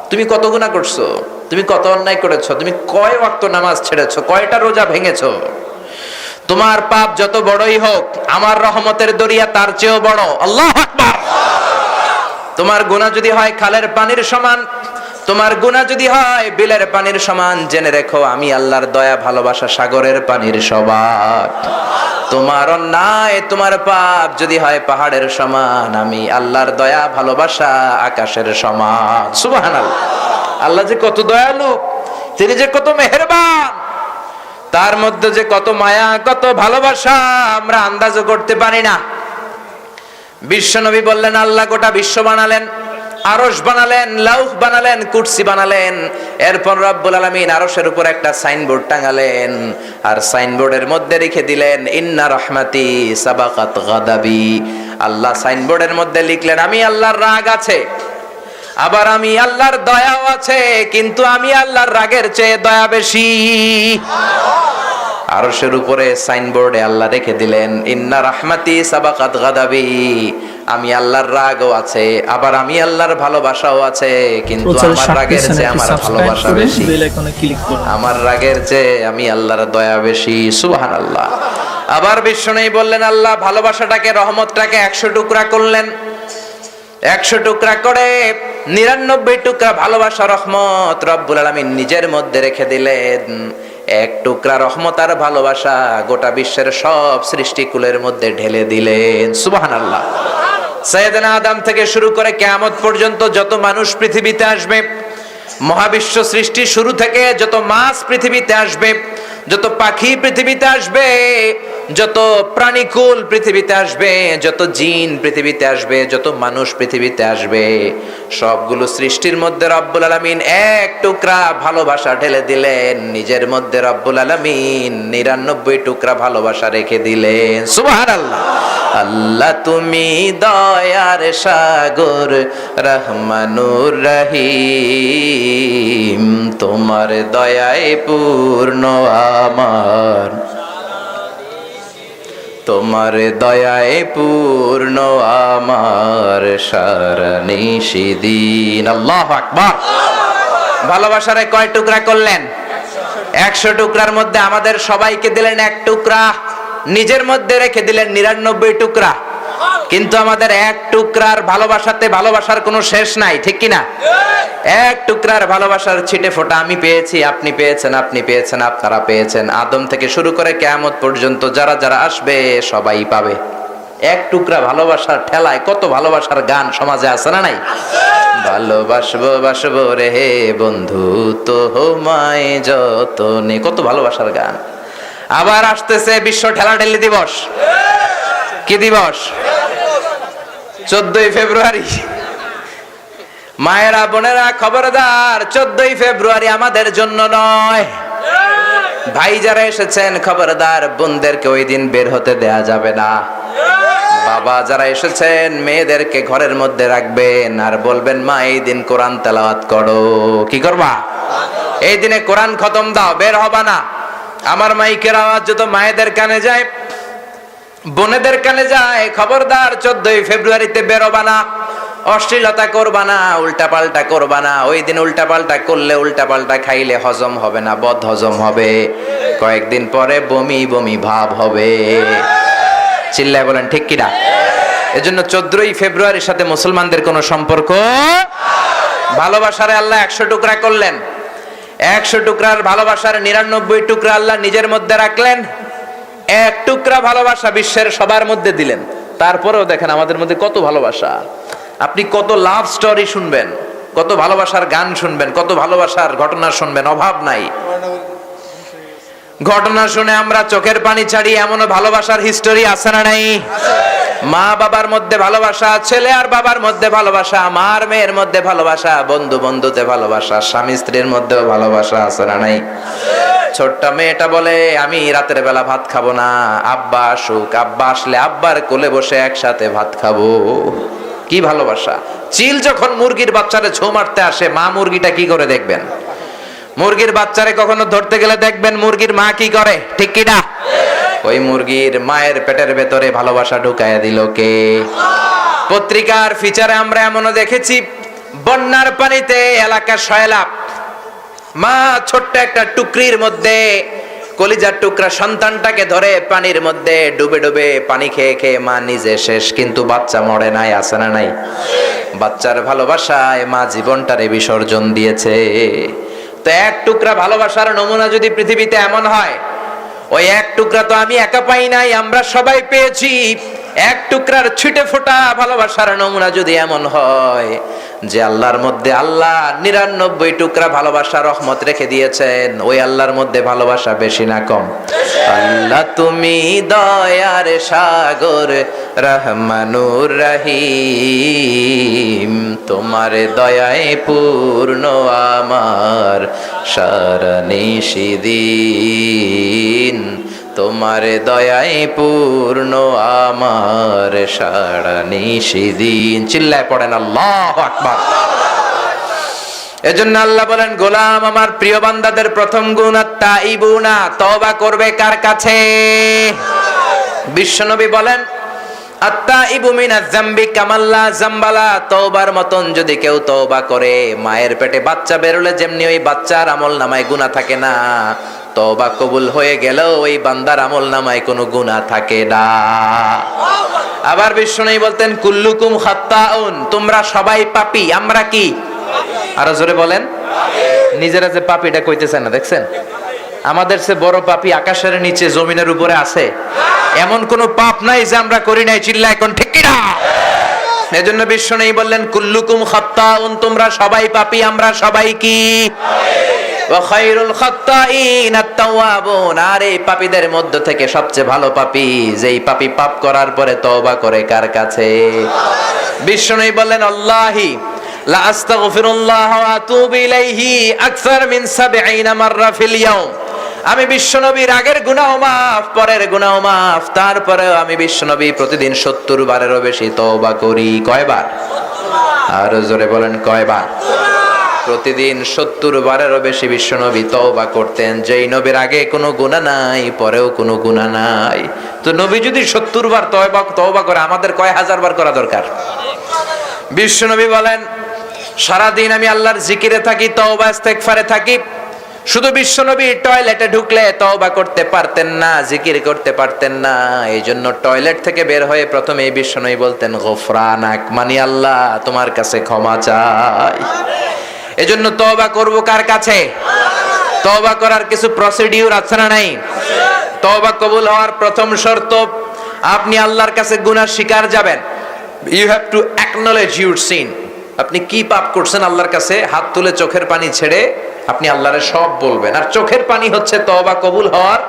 তুমি কত গুনাহ করছো, তুমি কত অন্যায় করেছো, তুমি কয় ওয়াক্ত নামাজ ছেড়েছো, কয়টা রোজা ভেঙেছো, তোমার পাপ যত বড়ই হোক আমার রহমতের দরিয়া তার চেয়েও বড়। আল্লাহু আকবার। তোমার গুনাহ যদি হয় খালের পানির সমান, তোমার গুনাহ যদি হয় বিলের পানির সমান, জেনে রেখো আমি আল্লাহর দয়া ভালোবাসা সাগরের পানির সমান। তোমার অন্যায়, তোমার পাপ যদি হয় পাহাড়ের সমান, আমি আল্লাহর দয়া ভালোবাসা আকাশের সমান। সুবহানাল্লাহ। আল্লাহ যে কত দয়ালু, তিনি যে কত মেহেরবান, তার মধ্যে যে কত মায়া, কত ভালোবাসা আমরা আন্দাজও করতে পারি না। বিশ্বনবী বললেন, আল্লাহ গোটা বিশ্ব বানালেন, আরশ বানালেন, লাউহ বানালেন, কুরসি বানালেন। এরপর রব্বুল আলামিন আরশের উপর একটা সাইনবোর্ড টাঙালেন, আর সাইনবোর্ডের মধ্যে লিখে দিলেন, ইন্না রাহমাতি সাবাকাত গাদাবি। আল্লাহ সাইনবোর্ডের মধ্যে লিখলেন, আমি আল্লাহর রাগ আছে, আবার আমি আল্লাহর দয়াও আছে, কিন্তু আমি আল্লাহর রাগের চেয়ে দয়া বেশি। আরশের উপরে সাইনবোর্ডে আল্লাহ রেখে দিলেন, ইন্না রাহমাতি সাবাকাত গাদাবি। আমি আল্লাহর রাগও আছে, আবার আমি আল্লাহর ভালোবাসাও আছে, কিন্তু আমার রাগের চেয়ে আমার ভালোবাসা বেশি। আমার রাগের চেয়ে আমি আল্লাহর দয়া বেশি। সুবহানাল্লাহ। আবার বিশ্বনবী বললেন, আল্লাহ ভালোবাসাটাকে, রহমতটাকে 100 টুকরা করলেন। 100 টুকরা করে 99 টুকরা ভালোবাসা, রহমত রব্বুল আলামিন নিজের মধ্যে রেখে দিলেন। 1 টুকরা রহমত আর ভালোবাসা গোটা বিশ্বের সব সৃষ্টিকুলের মধ্যে ঢেলে দিলেন। সুবহানাল্লাহ। সাইয়েদনা আদম থেকে শুরু করে কিয়ামত পর্যন্ত যত মানুষ পৃথিবীতে আসবে, মহাবিশ্ব সৃষ্টি শুরু থেকে যত মাছ পৃথিবীতে আসবে, যত পাখি পৃথিবীতে আসবে, যত প্রাণীকুল পৃথিবীতে আসবে, যত জিন পৃথিবীতে আসবে, যত মানুষ পৃথিবীতে আসবে, সবগুলো সৃষ্টির মধ্যে রব্বুল আলামিন 1 টুকরা ভালোবাসা ঢেলে দিলেন। নিজের মধ্যে রব্বুল আলামিন 99 টুকরা ভালোবাসা রেখে দিলেন। সুবহানাল্লাহ। আল্লাহ তুমি দয়ার সাগর, রহমানুর রহিম, তোমার দয়ায় পূর্ণ আমার, তোমার দয়ায় পূর্ণ আমার সারা নিশিদিন। আল্লাহু আকবার। ভালোবাসারে কয় টুকরা করলেন? 100 টুকরার মধ্যে আমাদের সবাইকে দিলেন 1 টুকরা, নিজের মধ্যে রেখে দিলেন 99 টুকরা। কিন্তু আমাদের 1 টুকরার ভালোবাসাতে ভালোবাসার কোনো শেষ নাই, ঠিক কিনা? 1 টুকরার ভালোবাসার ছিটে ফোঁটা আমি পেয়েছি, আপনি পেয়েছেন, আপনি পেয়েছেন, আপনারা পেয়েছেন। আদম থেকে শুরু করে কিয়ামত পর্যন্ত যারা যারা আসবে সবাই পাবে। 1 টুকরা ভালোবাসার ঠেলায় কত ভালোবাসার গান সমাজে আছে না নাই? ভালোবাসবো বাসবো রে হে বন্ধু তোমায় যতনে, কত ভালোবাসার গান। আবার আসতেছে বিশ্ব ঠেলাঠেলি দিবস। কি দিবস? 14ই ফেব্রুয়ারি। মায়েরা বোনেরা খবরদার, 14ই ফেব্রুয়ারি আমাদের জন্য নয়। ভাই যারা এসেছেন খবরদার, বোনদেরকে ওই দিন বের হতে দেয়া যাবে না। বাবা যারা এসেছেন মেয়েদেরকে ঘরের মধ্যে রাখবেন আর বলবেন মা এই দিন কোরআন তেলাওয়াত করো। কি করবা? এই দিনে কোরআন খতম দাও, বের হবা না। আমার মাইকের আওয়াজ যত মায়েদের কানে যায়, বোনেদের কানে যায়, খবরদার 14 ফেব্রুয়ারিতে বের হবা না, অশ্লীলতা করবা না, উল্টাপাল্টা করবা না। ওই দিন উল্টাপাল্টা করলে, উল্টাপাল্টা খাইলে হজম হবে না, বদ হজম হবে, কয়েকদিন পরে বমি বমি ভাব হবে। চিল্লায় বলেন ঠিক কিনা? এজন্য 14 ফেব্রুয়ারির সাথে মুসলমানদের কোনো সম্পর্ক। ভালোবাসারে আল্লাহ 100 টুকরা করলেন, 100 টুকরার ভালোবাসার 99 টুকরা আল্লাহ নিজের মধ্যে রাখলেন, 1 টুকরা ভালোবাসা বিশ্বের সবার মধ্যে দিলেন। তারপরেও দেখেন আমাদের মধ্যে কত ভালোবাসা। আপনি কত লাভ স্টোরি শুনবেন, কত ভালোবাসার গান শুনবেন, কত ভালোবাসার ঘটনা শুনবেন, অভাব নাই। ঘটনা শুনে আমরা চোখের পানি ছাড়ি, এমনও ভালোবাসার হিস্টোরি আছে না নাই? মা বাবার মধ্যে ভালোবাসা, ছেলে আর বাবার মধ্যে ভালোবাসা, মার মেয়ের মধ্যে ভালোবাসা, বন্ধু বন্ধুতে ভালোবাসা, স্বামী স্ত্রীর মধ্যেও ভালোবাসা আছে না নাই? ছোট্ট মেয়েটা বলে আমি রাতের বেলা ভাত খাবো না, আব্বা আসুক, আব্বা আসলে আব্বার কোলে বসে একসাথে ভাত খাবো। কি ভালোবাসা! চিল যখন মুরগির বাচ্চারে ছো মারতে আসে, মা মুরগিটা কি করে দেখবেন? মুরগির বাচ্চারে কখনো ধরতে গেলে দেখবেন মুরগির মা কি করে, ঠিক কি না? ওই মুরগির মায়ের পেটের ভেতরে ভালোবাসা ঢুকাইয়া দিল কে? পত্রিকার ফিচারে আমরা এমনও দেখেছি, বন্যার পানিতে এলাকা সয়লাভ, মা ছোট্ট একটা টুকরির মধ্যে কলিজার টুকরা সন্তানটাকে ধরে পানির মধ্যে ডুবে ডুবে পানি খেয়ে খেয়ে মা নিজে শেষ, কিন্তু বাচ্চা মরে নাই, আছে না নাই? বাচ্চার ভালোবাসায় মা জীবনটারে বিসর্জন দিয়েছে। তো 1 টুকরা ভালোবাসার নমুনা যদি পৃথিবীতে এমন হয়, ওই 1 টুকরা তো আমি একা পাই নাই, আমরা সবাই পেয়েছি। 1 টুকরার ছিটে ফোটা ভালোবাসার নমুনা যদি এমন হয় যে আল্লাহর মধ্যে আল্লাহ 99 টুকরা ভালোবাসা রহমত রেখে দিয়েছেন, ওই আল্লাহর মধ্যে ভালোবাসা বেশি না কম? আল্লাহ তুমি দয়ার সাগর রহমানুর রহিম, তোমার দয়ায় পূর্ণ আমার সারা নিশিদিন, তোমার দয়ায় পূর্ণ আমার সারা নিশিদিন। চিল্লায় পড়েন আল্লাহু আকবার। এজন্য আল্লাহ বলেন, গোলাম আমার প্রিয় বান্দাদের প্রথম গুণ আত-তাইবুনা, তওবা করবে কার কাছে? বিশ্বনবী বলেন, আত-তাইবু মিনাজ যামবি কামাল্লা যামবালা, তওবার মতন যদি কেউ তওবা করে, মায়ের পেটে বাচ্চা বেরোলে যেমনি ওই বাচ্চার আমলনামায় গুনাহ থাকে না, তওবা কবুল হয়ে গেলেও ওই বান্দার আমলনামায় কোনো গুনাহ থাকে না। আবার বিশ্বনবী বলতেন, কুল্লুকুম খাত্তাউন, তোমরা সবাই পাপী। আমরা কি? আরো জোরে বলেন। নিজেরা যে পাপীটা কইতেছে না, দেখছেন? আমাদের চেয়ে বড় পাপী আকাশের নিচে জমিনের উপরে আছে, এমন কোন পাপ নাই যে আমরা করি নাই। চিল্লায় এখন ঠিক কি না? এজন্য বিশ্বনবী বললেন, কুল্লুকুম খাত্তাউন, তোমরা সবাই পাপী, আমরা সবাই কি? ওয়া খায়রুল খাত্তাইন আত-তাওয়াবুন, আর এই পাপীদের মধ্য থেকে সবচেয়ে ভালো পাপী যেই পাপী পাপ করার পরে তওবা করে কার কাছে? বিশ্বনবী বললেন, আল্লাহি লা আস্তাগফিরুল্লাহ ওয়া আতুবু ইলাইহি আকসার মিন 70 মাররা ফিল ইয়াউম, আমি বিশ্বনবীর আগের গুনাহ মাফ, পরের গুনাহ মাফ, তারপরেও আমি বিশ্বনবী প্রতিদিন 70 বারেরও বেশি তওবা করি। কয়বার? আর জোরে বলেন কয়বার? প্রতিদিন 70 বারেরও বেশি বিশ্বনবী তওবা করতেন। যেই নবীর আগে কোনো গুনাহ নাই, পরেও কোনো গুনাহ নাই, তো নবী যদি 70 বার তওবা করে, আমাদের কয় হাজার বার করা দরকার? বিশ্বনবী বলেন, সারাদিন আমি আল্লাহর জিকিরে থাকি, তওবা ইস্তেগফারে থাকি। শুধু বিশ্বনবী টয়লেটে ঢুকলে তওবা করতে পারতেন না, জিকির করতে পারতেন না। এই জন্য টয়লেট থেকে বের হয়ে প্রথমে বিশ্বনবী বলতেন, গফরানাক, মানে আল্লাহ তোমার কাছে ক্ষমা চাই। এজন্য তওবা করব কার কাছে? তওবা করার কিছু প্রসিডিউর আছে না নাই? তওবা কবুল হওয়ার প্রথম শর্ত, আপনি আল্লাহর কাছে গুনাহ স্বীকার যাবেন। You have to acknowledge your sin. আপনি কি পাপ করছেন আল্লাহর কাছে হাত তুলে চোখের পানি ছেড়ে আপনি আল্লাহরে সব বলবেন। আর চোখের পানি হচ্ছে তওবা কবুল হওয়ার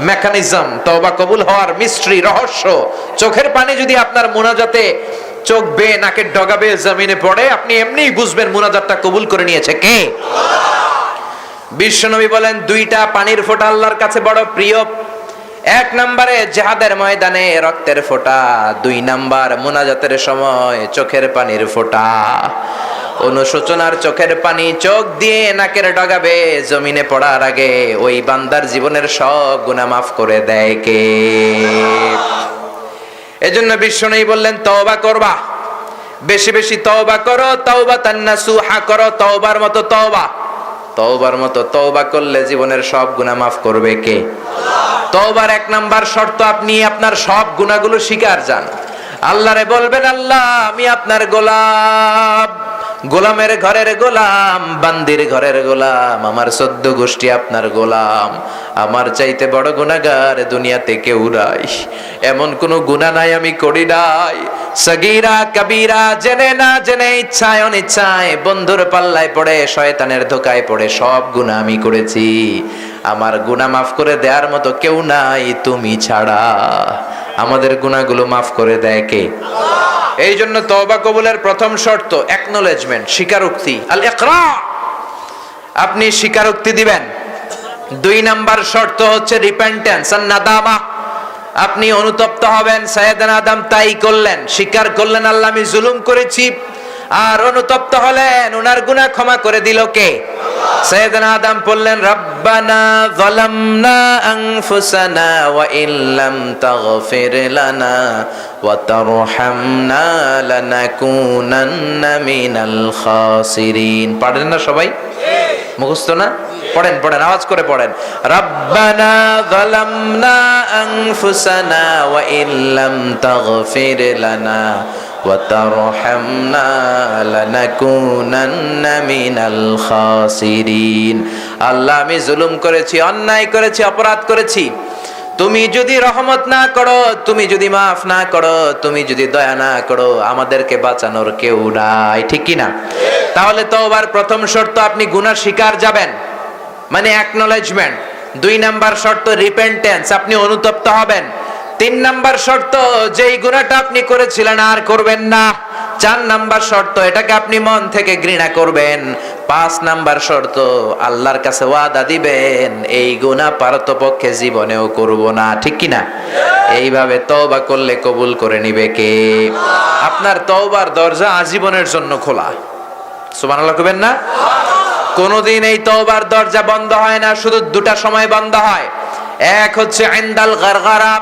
মেকানিজম, তওবা কবুল হওয়ার মিস্ট্রি, রহস্য। চোখের পানি যদি আপনার মুনাজাতে চোখ বেয়ে নাকের ডগা বেয়ে জমিনে পড়ে, আপনি এমনিই বুঝবেন মুনাজাতটা কবুল করে নিয়েছে কে? বিশ্বনবী বলেন, 2টা পানির ফোঁটা আল্লাহর কাছে বড় প্রিয়। এক নম্বরে জিহাদের ময়দানে রক্তের ফোঁটা, 2 নাম্বার মুনাজাতের সময় চোখের পানির ফোঁটা। অনুশোচনার চোখের পানি চোখ দিয়ে নাকের ডগাবে জমিনে পড়ার আগে ওই বান্দার জীবনের সব গুনাহ মাফ করে দেয় কে? এজন্য বিশ্বনবী বললেন তওবা করবা, বেশি বেশি তওবা করো, তাওবাতান নাসুহা করো, তওবার মতো তওবা। তওবার মতো তওবা করলে জীবনের সব গুনাহ মাফ করবে কে? তওবার 1 নাম্বার শর্ত, আপনি আপনার সব গুনাহগুলো স্বীকার যান। আল্লাহরে বলবেন, আল্লাহ আমি আপনার গোলাম, গোলামের ঘরের গোলাম, বান্দির ঘরের গোলাম, আমার 14 গোষ্ঠী আপনার গোলাম। আমার চাইতে বড় গুনাহগার দুনিয়াতে কেউ নাই, এমন কোন গুনাহ নাই আমি করি নাই। সগীরা কবিরা, জেনে না জেনে, ইচ্ছায় অনিচ্ছায়, বন্ধুর পাল্লায় পড়ে, শয়তানের ধোকায় পড়ে সব গুনাহ আমি করেছি। আমার গুনাহ মাফ করে দেওয়ার মতো কেউ নাই তুমি ছাড়া। আমাদের গুনাহগুলো মাফ করে দেয় কে? এই জন্য তওবা কবুলের প্রথম শর্ত অ্যাকনলেজমেন্ট, স্বীকারোক্তি, আল ইকরা, আপনি স্বীকারোক্তি দিবেন। 2 নাম্বার শর্ত হচ্ছে রিপেন্টেন্স আর নাদামা, আপনি অনুতপ্ত হবেন। সাইয়েদনা আদম তাই করলেন, স্বীকার করলেন আল্লাহ আমি জুলুম করেছি, আর অনুতপ্ত হলেন, উনার গুনাহ ক্ষমা করে দিল কে? সাইয়েদনা আদম বললেন রব্বানা যালামনা আনফুসানা ওয়া ইল্লাম তাগফির লানা ওয়া তারহামনা লানাকুনান্না মিনাল খাসিরিন। পারেন না সবাই? মুখস্থ না? পড়েন পড়েন, আওয়াজ করে পড়েন। রব্বানা যালামনা আনফুসানা ওয়া ইল্লাম তাগফির লানা ওয়া তারহামনা লানাকুনান্না মিনাল খাসিরিন। আল্লাহ আমি জুলুম করেছি, অন্যায় করেছি, অপরাধ করেছি, তুমি যদি রহমত না করো, তুমি যদি মাফ না করো, তুমি যদি দয়া না করো, আমাদেরকে বাঁচানোর কেউ নাই, ঠিক কি না? তাহলে তওবার প্রথম শর্ত আপনি গুনাহ স্বীকার যাবেন, মানে অ্যাকনলেজমেন্ট। 2 নাম্বার শর্ত রিপেন্টেন্স, আপনি অনুতপ্ত হবেন। 3 নাম্বার শর্ত যেই গুনাহটা আপনি করেছিলেন আর করবেন না। 4 নাম্বার শর্ত এটাকে আপনি মন থেকে ঘৃণা করবেন। 5 নাম্বার শর্ত আল্লাহর কাছে ওয়াদা দিবেন এই গুনাহ পারতপক্ষে জীবনেও করব না, ঠিক কি না? এইভাবে তওবা করলে কবুল করে নিবে কে? আপনার তওবার দরজা আজীবনের জন্য খোলা। সুবহানাল্লাহ কইবেন না? কোনদিন এই তওবার দরজা বন্ধ হয় না, শুধু 2টা সময় বন্ধ হয়। এক হচ্ছে ইনদাল গারগারা,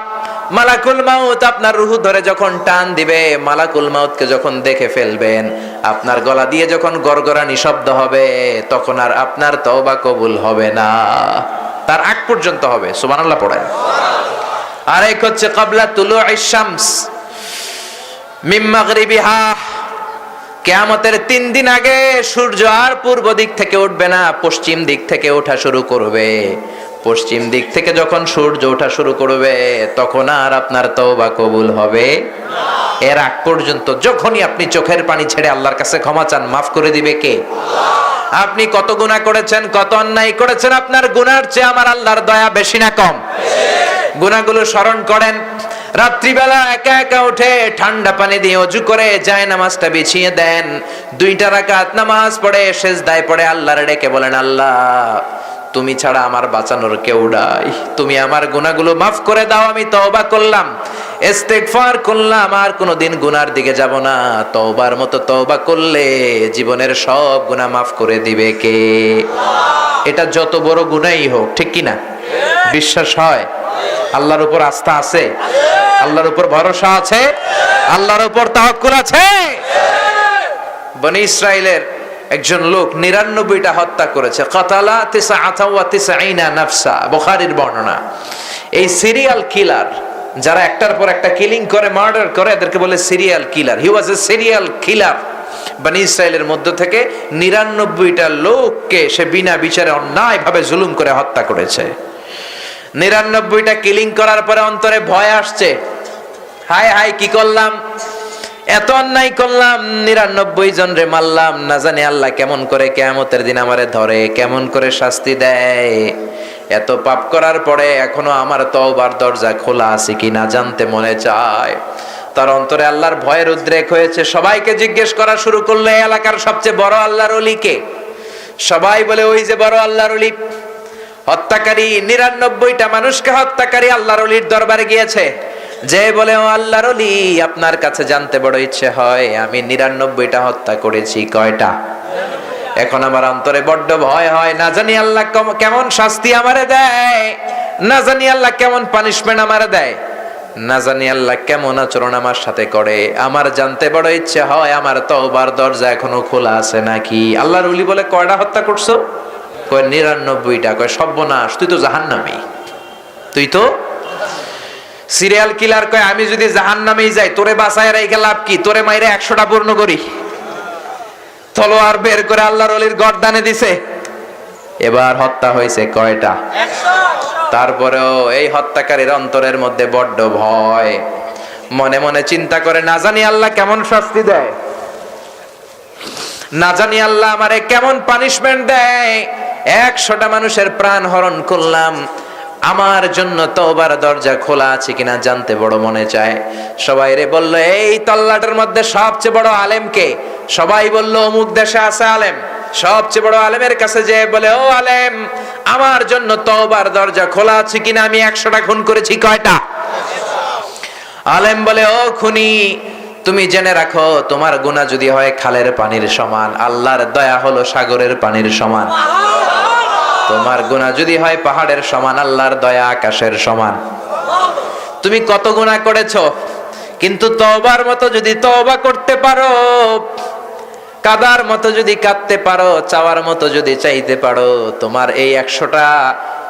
মালাকুল মাউত আপনার রূহ ধরে যখন টান দিবে, মালাকুল মাউতকে যখন দেখে ফেলবেন, আপনার গলা দিয়ে যখন গরগরা নিঃশব্দ হবে, তখন আর আপনার তওবা কবুল হবে না, তার আগ পর্যন্ত হবে। সুবহানাল্লাহ পড়েন। আর এক হচ্ছে ক্বাবলা তুলুইশ শামস মিন মাগরিবিহা, কিয়ামতের 3 দিন আগে সূর্য আর পূর্ব দিক থেকে উঠবে না, পশ্চিম দিক থেকে ওঠা শুরু করবে। পশ্চিম দিক থেকে যখন সূর্য ওঠা শুরু করবে, তখন আর আপনার তওবা কবুল হবে না। এর আগ পর্যন্ত যখনই আপনি চোখের পানি ছেড়ে আল্লাহর কাছে ক্ষমা চান, মাফ করে দিবে কে? আল্লাহ। আপনি কত গুনাহ করেছেন, কত অন্যায় করেছেন, আপনার গুনাহর চেয়ে আমার আল্লাহর দয়া বেশি না কম? গুনাহগুলো স্মরণ করেন। রাত্রিবেলা একা একা উঠে ঠান্ডা পানি দিয়ে ওযু করে জায়নামাজটা বিছিয়ে দেন, 2টা রাকাত নামাজ পড়ে সেজদায় পড়ে আল্লাহরে ডেকে বলেন, আল্লাহ তুমি ছাড়া আমার বাঁচানোর কেউ নাই, তুমি আমার গুনাহগুলো মাফ করে দাও, আমি তওবা করলাম, ইস্তেগফার করলাম, আর কোনোদিন গুনার দিকে যাব না। তওবার মতো তওবা করলে জীবনের সব গুনাহ মাফ করে দিবে কে? এটা যত বড় গুনাহই হোক, ঠিক কি না? বিশ্বাস হয়? আল্লাহর উপর আস্থা আছে? আল্লাহর উপর ভরসা আছে? আল্লাহর উপর তাওয়াক্কুল আছে? বনি ইসরাইলের একজন লোক 99টা হত্যা করেছে, কাতালা 99 নাফসা, বুখারীর বর্ণনা। এই সিরিয়াল কিলার, যারা একটার পর একটা কিলিং করে, মার্ডার করে, এদেরকে বলে সিরিয়াল কিলার। হি ওয়াজ এ সিরিয়াল কিলার। বনি ইসরাইলের মধ্য থেকে 99টা লোককে সে বিনা বিচারে অন্যায়ভাবে জুলুম করে হত্যা করেছে। 99টা কিলিং করার পরে অন্তরে ভয় আসছে, হায় হায় কি করলাম, এত অন্যায় করলাম, 99 জন রে মারলাম, না জানি আল্লাহ কেমন করে কিয়ামতের দিন আমারে ধরে, কেমন করে শাস্তি দেয়। এত পাপ করার পরে এখনো আমার তওবার দরজা খোলা আছে কিনা জানতে মনে চায়। তার অন্তরে আল্লাহর ভয়ের উদ্রেক হয়েছে। সবাইকে জিজ্ঞেস করা শুরু করলো, এলাকার সবচেয়ে বড় আল্লাহর ওলি কে? সবাই বলে ওই যে বড় আল্লাহর ওলি। হত্যাকারী 99টা মানুষকে হত্যাকারী আল্লাহর ওলির দরবারে গিয়েছে, যে বলে ও আল্লাহর ওলি, আপনার কাছে জানতে বড় ইচ্ছে হয় আমি 99টা হত্যা করেছি, কয়টা? এখন আমার অন্তরে বড্ড ভয় হয়, না জানি আল্লাহ কেমন শাস্তি আমারে দেয়, না জানি আল্লাহ কেমন পানিশমেন্ট আমারে দেয়, না জানি আল্লাহ কেমন আচরণ আমার সাথে করে। আমার জানতে বড় ইচ্ছে হয় আমার তওবার দরজা এখনো খোলা আছে নাকি। আল্লাহর ওলি বলে কয়টা হত্যা করছো? কয় 99টা। কয় সর্বনাশ, তুই তো জাহান্নামী, তুই তো সিরিয়াল কিলার। কয় আমি যদি জাহান্নামেই যাই তোরে বাঁচায় রেখে লাভ কি? তোরে মাইরে 100টা পূর্ণ করি। তলোয়ার বের করে আল্লাহর ওলির গর্দানে দিছে। এবার হত্যা হয়েছে কয়টা? 100। তারপরেও এই হত্যাকারীর অন্তরের মধ্যে বড্ড ভয়, মনে মনে চিন্তা করে না জানি আল্লাহ কেমন শাস্তি দেয়, না জানি আল্লাহ আমারে কেমন পানিশমেন্ট দেয়। 100টা মানুষের প্রাণ হরণ করলাম, আমার জন্য তওবার দরজা খোলা আছে কিনা জানতে বড় মনে চায়। সবাই রে বলল এই তল্লাটের মধ্যে সবচেয়ে বড় আলেম কে? সবাই বলল অমুক দেশে আছে আলেম। সবচেয়ে বড় আলেমের কাছে যে বলে ও আলেম, আমার জন্য তওবার দরজা খোলা আছে কিনা, আমি 100টা খুন করেছি, কয়টা? আলেম বলে ও খুনি, তুমি জেনে রাখো তোমার গুনাহ যদি হয় খালের পানির সমান, আল্লাহর দয়া হলো সাগরের পানির সমান। তোমার গুনাহ যদি হয় পাহাড়ের সমান, আল্লাহর দয়া আকাশের সমান। তুমি কত গুনাহ করেছো, কিন্তু তওবার মতো যদি তওবা করতে পারো, কাদার মতো যদি কাঁদতে পারো, চাওয়ার মতো যদি চাইতে পারো, তোমার এই 100টা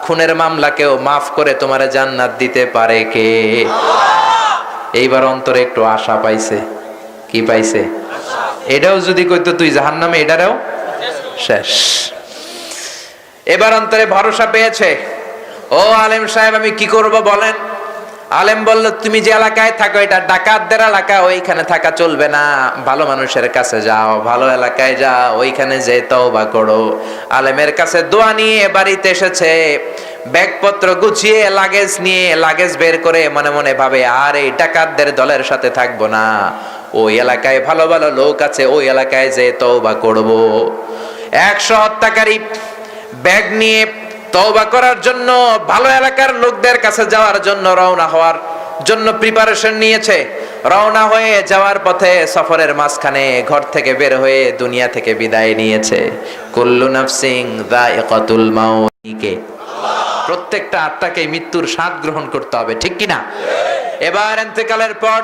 খুনের মামলাকেও মাফ করে তোমারে জান্নাত দিতে পারে কে? এইবার অন্তরে একটু আশা পাইছে। কি পাইছে? এটাও যদি কইতো তুই জাহান্নামে, এটারেও শেষ। এবার অন্তরে ভরসা পেয়েছে। ও আলেম সাহেব আমি কি করব বলেন? আলেম বলল তুমি যে এলাকায় থাকো এটা ডাকাতদের এলাকা, ওইখানে থাকা চলবে না, ভালো মানুষের কাছে যাও, ভালো এলাকায় যাও, ওইখানে যে তওবা করো। আলেমের কাছে দোয়া নিয়ে বাড়িতে এসেছে, ব্যাগপত্র গুছিয়ে লাগেজ নিয়ে, লাগেজ বের করে মনে মনে ভাবে আর এই ডাকাতদের দলের সাথে থাকবো না, ওই এলাকায় ভালো ভালো লোক আছে, ওই এলাকায় যে তওবা করব। 100 হত্যাকারী ব্যাগ নিয়ে তওবা করার জন্য, ভালো এলাকার লোকদের কাছে যাওয়ার জন্য রওনা হওয়ার জন্য প্রিপারেশন নিয়েছে। রওনা হয়ে যাওয়ার পথে সফরের মাঝখানে ঘর থেকে বের হয়ে দুনিয়া থেকে বিদায় নিয়েছে। কুল্লু নাফসিন যায়িকাতুল মাউত, প্রত্যেকটা আত্মাকে মৃত্যুর স্বাদ গ্রহণ করতে হবে, ঠিক কিনা? এবার ইন্তেকালের পর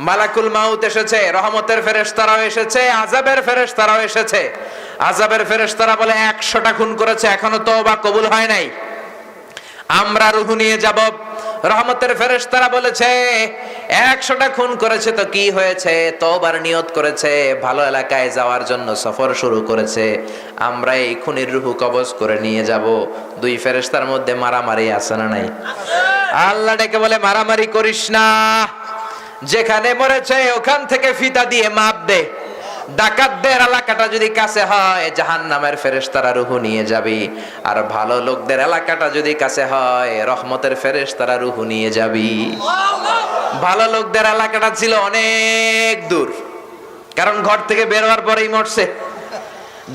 মালাকুল মাউত এসেছে, রহমতের ফেরেশতারাও এসেছে, আযাবের ফেরেশতারাও এসেছে। আযাবের ফেরেশতারা বলে 100টা খুন করেছে, এখনো তওবা কবুল হয় নাই, আমরা রূহ নিয়ে যাব। রহমতের ফেরেশতারা বলেছে 100টা খুন করেছে তো কি হয়েছে, তওবার নিয়ত করেছে, ভালো এলাকায় যাওয়ার জন্য সফর শুরু করেছে, আমরা এই খুনির রূহ কবজ করে নিয়ে যাব। দুই ফেরেশতার মধ্যে মারামারি আছে না নাই? আল্লাহ ডেকে বলে মারামারি করিস না, যেখানে মরেছে ওখান থেকে ফিতা দিয়ে মাপ দে। ডাকাতদের এলাকাটা যদি কাছে হয় জাহান্নামের ফেরেশতারা রূহ নিয়ে যাবি, আর ভালো লোকদের এলাকাটা যদি কাছে হয় রহমতের ফেরেশতারা রূহ নিয়ে যাবি। ভালো লোকদের এলাকাটা ছিল অনেক দূর, কারণ ঘর থেকে বের হওয়ার পরেই মরছে।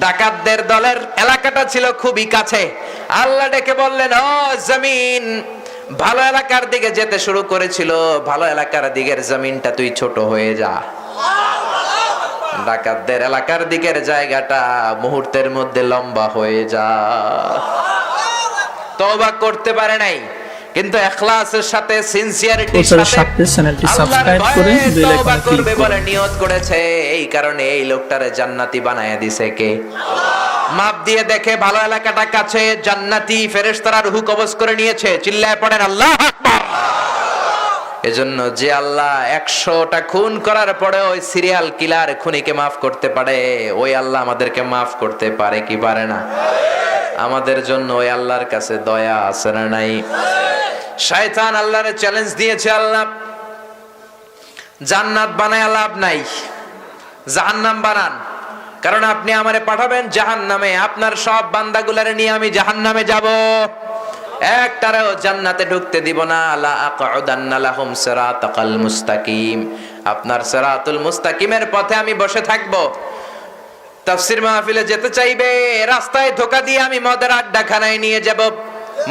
ডাকাতদের দলের এলাকাটা ছিল খুবই কাছে। আল্লাহ ডেকে বললেন ও জমিন, ভালো এলাকার দিকে যেতে শুরু করেছিল, ভালো এলাকার দিকের জমিনটা তুই ছোট হয়ে যা। ডাকাতদের এলাকার দিকের জায়গাটা মুহূর্তের মধ্যে লম্বা হয়ে যা। তওবা করতে পারে নাই, কিন্তু ইখলাসের সাথে সিনসিয়ারিটির সাথে চ্যানেলটি সাবস্ক্রাইব করে বেল আইকনে ক্লিক করবে বলে নিয়ত করেছে। এই কারণে এই লোকটারে জান্নাতি বানায়া দিয়েছে কে? মাপ দিয়ে দেখে ভালো এলাকাটা কাছে, জান্নাতি ফেরেশতারা রূহ কবজ করে নিয়েছে। চিল্লায় পড়েন আল্লাহু আকবার। এজন্য যে আল্লাহ 100টা খুন করার পরে ওই সিরিয়াল কিলার খুনিকে মাফ করতে পারে, ওই আল্লাহ আমাদেরকে মাফ করতে পারে কি পারে না? আমাদের জন্য ওই আল্লাহর কাছে দয়া আছে না নাই? শয়তান আল্লাহরে চ্যালেঞ্জ দিয়েছে, আল্লাহ জান্নাত বানায় লাভ নাই, জাহান্নাম বানান, কারণ আপনি আমারে পাঠাবেন জাহান্নামে, আপনার সব বান্দাগুলারে নিয়ে আমি জাহান্নামে যাব, একটারও জান্নাতে ঢুকতে দিব না। লা আকউদান্না লাহুম সিরাতাল মুস্তাকিম, আপনার সিরাতুল মুস্তাকিমের পথে আমি বসে থাকব। তাফসীর মাহফিলে যেতে চাইবে, রাস্তায় ধোকা দিয়ে আমি মদের আড্ডাখানায় নিয়ে যাব।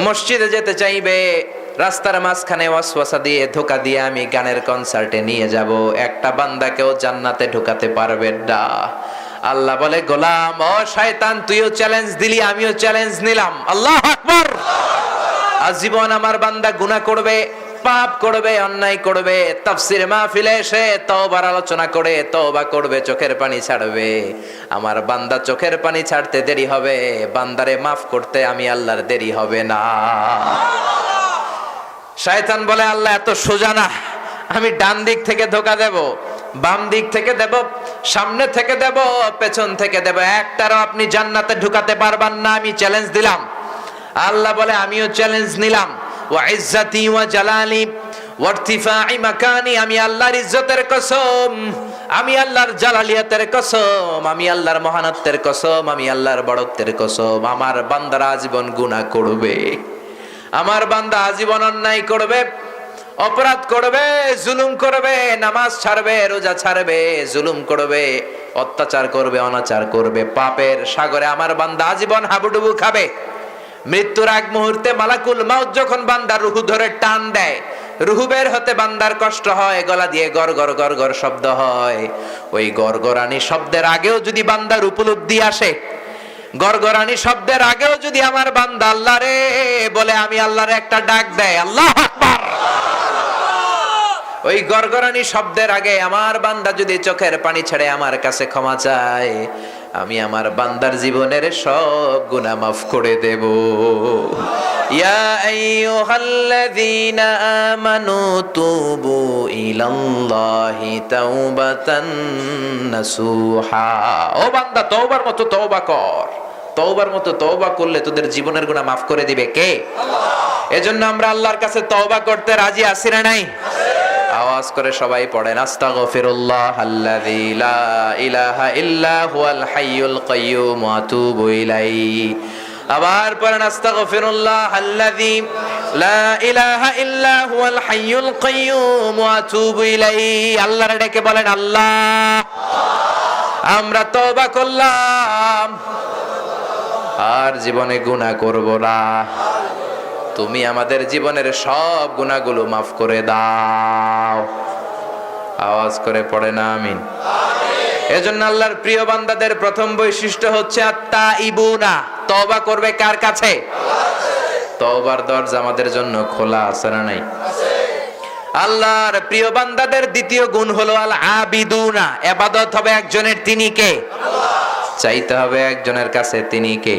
মসজিদে যেতে চাইবে, রাস্তার মাঝখানে ওয়াসওয়াসা দিয়ে ধোকা দিয়ে আমি গানের কনসার্টে নিয়ে যাব। একটা বান্দাকেও জান্নাতে ঢোকাতে পারবে না। আল্লাহ বলে, গোলাম ও শয়তান, তুইও চ্যালেঞ্জ দিলি, আমিও চ্যালেঞ্জ নিলাম। আল্লাহু আকবার। আজীবন আমার বান্দা গুনাহ করবে, পাপ করবে, অন্যায় করবে, তাফসীর মাহফিলে এসে তওবার আলোচনা করে তওবা করবে, চোখের পানি ছাড়বে। আমার বান্দা চোখের পানি ছাড়তে দেরি হবে, বান্দারে মাফ করতে আমি আল্লাহর দেরি হবে না। শয়তান বলে, আল্লাহ এত সোজা না, আমি ডান দিক থেকে ধোকা দেব, বাম দিক থেকে দেব, সামনে থেকে দেব, পেছন থেকে দেব, একটারও আপনি জান্নাতে ঢুকাতে পারবেন না। আমি চ্যালেঞ্জ দিলাম। আল্লাহ বলে, আমিও চ্যালেঞ্জ নিলাম। ওয়া ইজ্জাতি ওয়া জালালি ওয়া ইরতিফাই মাকানি, আমি আল্লাহর ইজ্জতের কসম, আমি আল্লাহর জালালিয়াতের কসম, আমি আল্লাহর মহানত্বের কসম, আমি আল্লাহর বড়ত্বের কসম, আমার বান্দারা আজীবন গুনাহ করবে, আমার বান্দা আজীবন অন্যায় করবে, অপরাধ করবে, জুলুম করবে, নামাজ ছাড়বে, রোজা ছাড়বে, জুলুম করবে, অত্যাচার করবে, অনাচার করবে, পাপের সাগরে আমার বান্দা আজীবন হাবুডুবু খাবে। মৃত্যুর আগ মুহূর্তে মালাকুল মাউত যখন বান্দার রুহু ধরে টান দেয়, রুহু বের হতে বান্দার কষ্ট হয়, গলা দিয়ে গর গর গর গর শব্দ হয়। ওই গরগরানি শব্দের আগেও যদি বান্দার উপলব্ধি আসে, গরগরানি শব্দের আগেও যদি আমার বান্দা আল্লাহ রে বলে, আমি আল্লাহর একটা ডাক দেয়, আল্লাহু আকবার, ওই গরগরানি শব্দের আগে আমার বান্দা যদি চোখের পানি ছেড়ে আমার কাছে ক্ষমা চায়, আমি আমার বান্দার জীবনের সব গুনাহ মাফ করে দেব। ইয়া আইয়ুহাল্লাযীনা আমানু তুবু ইলাল্লাহি তাওবাতান নাসুহা। ও বান্দা, তওবার মতো তওবা কর। তওবার মতো তওবা করলে তোদের জীবনের গুনাহ মাফ করে দিবে কে? আল্লাহ। এজন্য আমরা আল্লাহর কাছে তওবা করতে রাজি আছি না নাই? আওয়াজ করে সবাই পড়েন, আস্তাগফিরুল্লাহ আল্লাযী লা ইলাহা ইল্লা হুয়াল হাইয়ুল কাইয়্যুম ওয়া আতুবু ইলাইহি। আবার পড়েন, আস্তাগফিরুল্লাহ আল্লাযী লা ইলাহা ইল্লা হুয়াল হাইয়ুল কাইয়্যুম ওয়া আতুবু ইলাইহি। আল্লাহরে ডেকে বলেন, আল্লাহ আমরা তওবা করলাম, আর জীবনে গুনাহ করব না, তুমি আমাদের জীবনের সব গুনাহগুলো মাফ করে দাও। আওয়াজ করে পড়েন আমিন। এজন্য আল্লাহর প্রিয় বান্দাদের প্রথম বৈশিষ্ট্য হচ্ছে আত-তাইবুনা। তওবা করবে কার কাছে? তওবার দরজা আমাদের জন্য খোলা আছে না নাই? আল্লাহর প্রিয় বান্দাদের দ্বিতীয় গুণ হলো আল আবিদুনা। ইবাদত হবে একজনের, তিনি কে? চাইতে হবে একজনের কাছে, তিনি কে?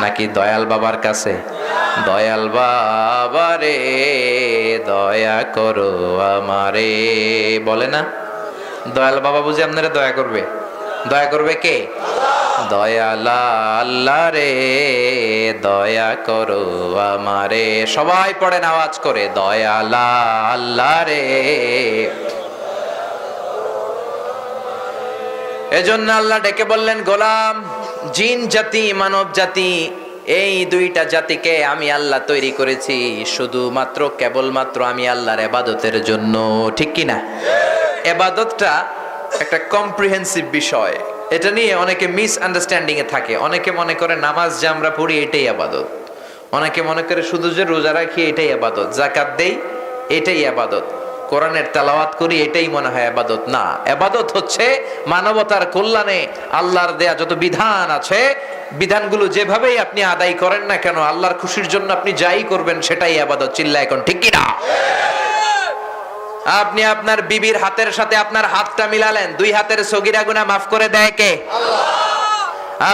নাকি দয়াল বাবার কাছে? দয়াল বাবা রে দয়া করো আমারে, বলে না? দয়াল বাবা বুঝি আপনারা দয়া করবে? দয়া করবে কে? দয়াল আল্লাহ রে দয়া করো আমারে। সবাই পড়েন আওয়াজ করে, দয়াল আল্লাহ রে। এজন্য আল্লাহ ডেকে বললেন, গোলাম, জিন জাতি মানব জাতি, এই দুইটা জাতিকে আমি আল্লাহ তৈরি করেছি শুধুমাত্র কেবলমাত্র আমি আল্লাহর ইবাদতের জন্য। ঠিক কি না? ইবাদতটা একটা কম্প্রিহেন্সিভ বিষয়, এটা নিয়ে অনেকে মিস আন্ডারস্ট্যান্ডিং এ থাকে। অনেকে মনে করে নামাজ যে আমরা পড়ি এটাই ইবাদত, অনেকে মনে করে শুধু যে রোজা রাখি এটাই ইবাদত, যাকাত দেই এটাই ইবাদত, কোরআনের তেলাওয়াত করি এটাই মনে হয় ইবাদত। না, ইবাদত হচ্ছে মানবতার কল্যাণে আল্লাহর দেয়া যত বিধান আছে, বিধানগুলো যেভাবেই আপনি আদায় করেন না কেন, আল্লাহর খুশির জন্য আপনি যাই করবেন সেটাই ইবাদত। চিল্লা এখন ঠিক কি না? আপনি আপনার বিবির হাতের সাথে আপনার হাতটা মিলালেন, দুই হাতের সগীরা গুনাহ মাফ করে দেয় কে? আল্লাহ।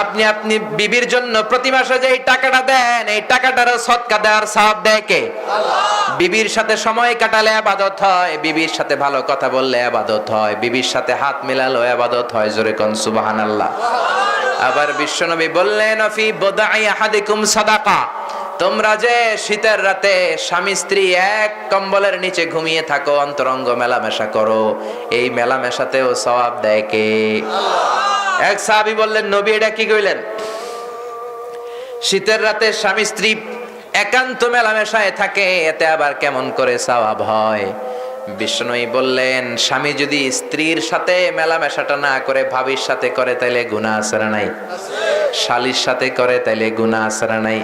আপনি আপনি বিবির জন্য প্রতি মাসে যে টাকাটা দেন, এই টাকাটারও সদকা দেওয়ার সওয়াব দেয় কে? আল্লাহ। বিবির সাথে সময় কাটালে ইবাদত হয়, বিবির সাথে ভালো কথা বললে ইবাদত হয়, বিবির সাথে হাত মিলালে ইবাদত হয়। জোরে কোন সুবহানাল্লাহ। আবার বিশ্বনবী বললেন, ফি বদাই আহাদিকুম সাদাকা, তোমরা যে শীতের রাতে স্বামী স্ত্রী এক কম্বলের নিচে ঘুমিয়ে থাকো, অন্তরঙ্গ মেলামেশা করো, এই মেলামেশাতেও সওয়াব দেয় কে? আল্লাহ। এক সাহাবী বললেন, নবী এটা কি কইলেন? শীতের রাতে স্বামী স্ত্রী একান্ত মেলামেশায় থাকে, এতে আবার কেমন করে সওয়াব হয়? বিষ্ণুই বললেন, স্বামী যদি স্ত্রীর সাথে মেলামেশাটা না করে ভাবির সাথে করে তাইলে গুনাহ আছে না নাই? শালীর সাথে করে তাইলে গুনাহ আছে না নাই?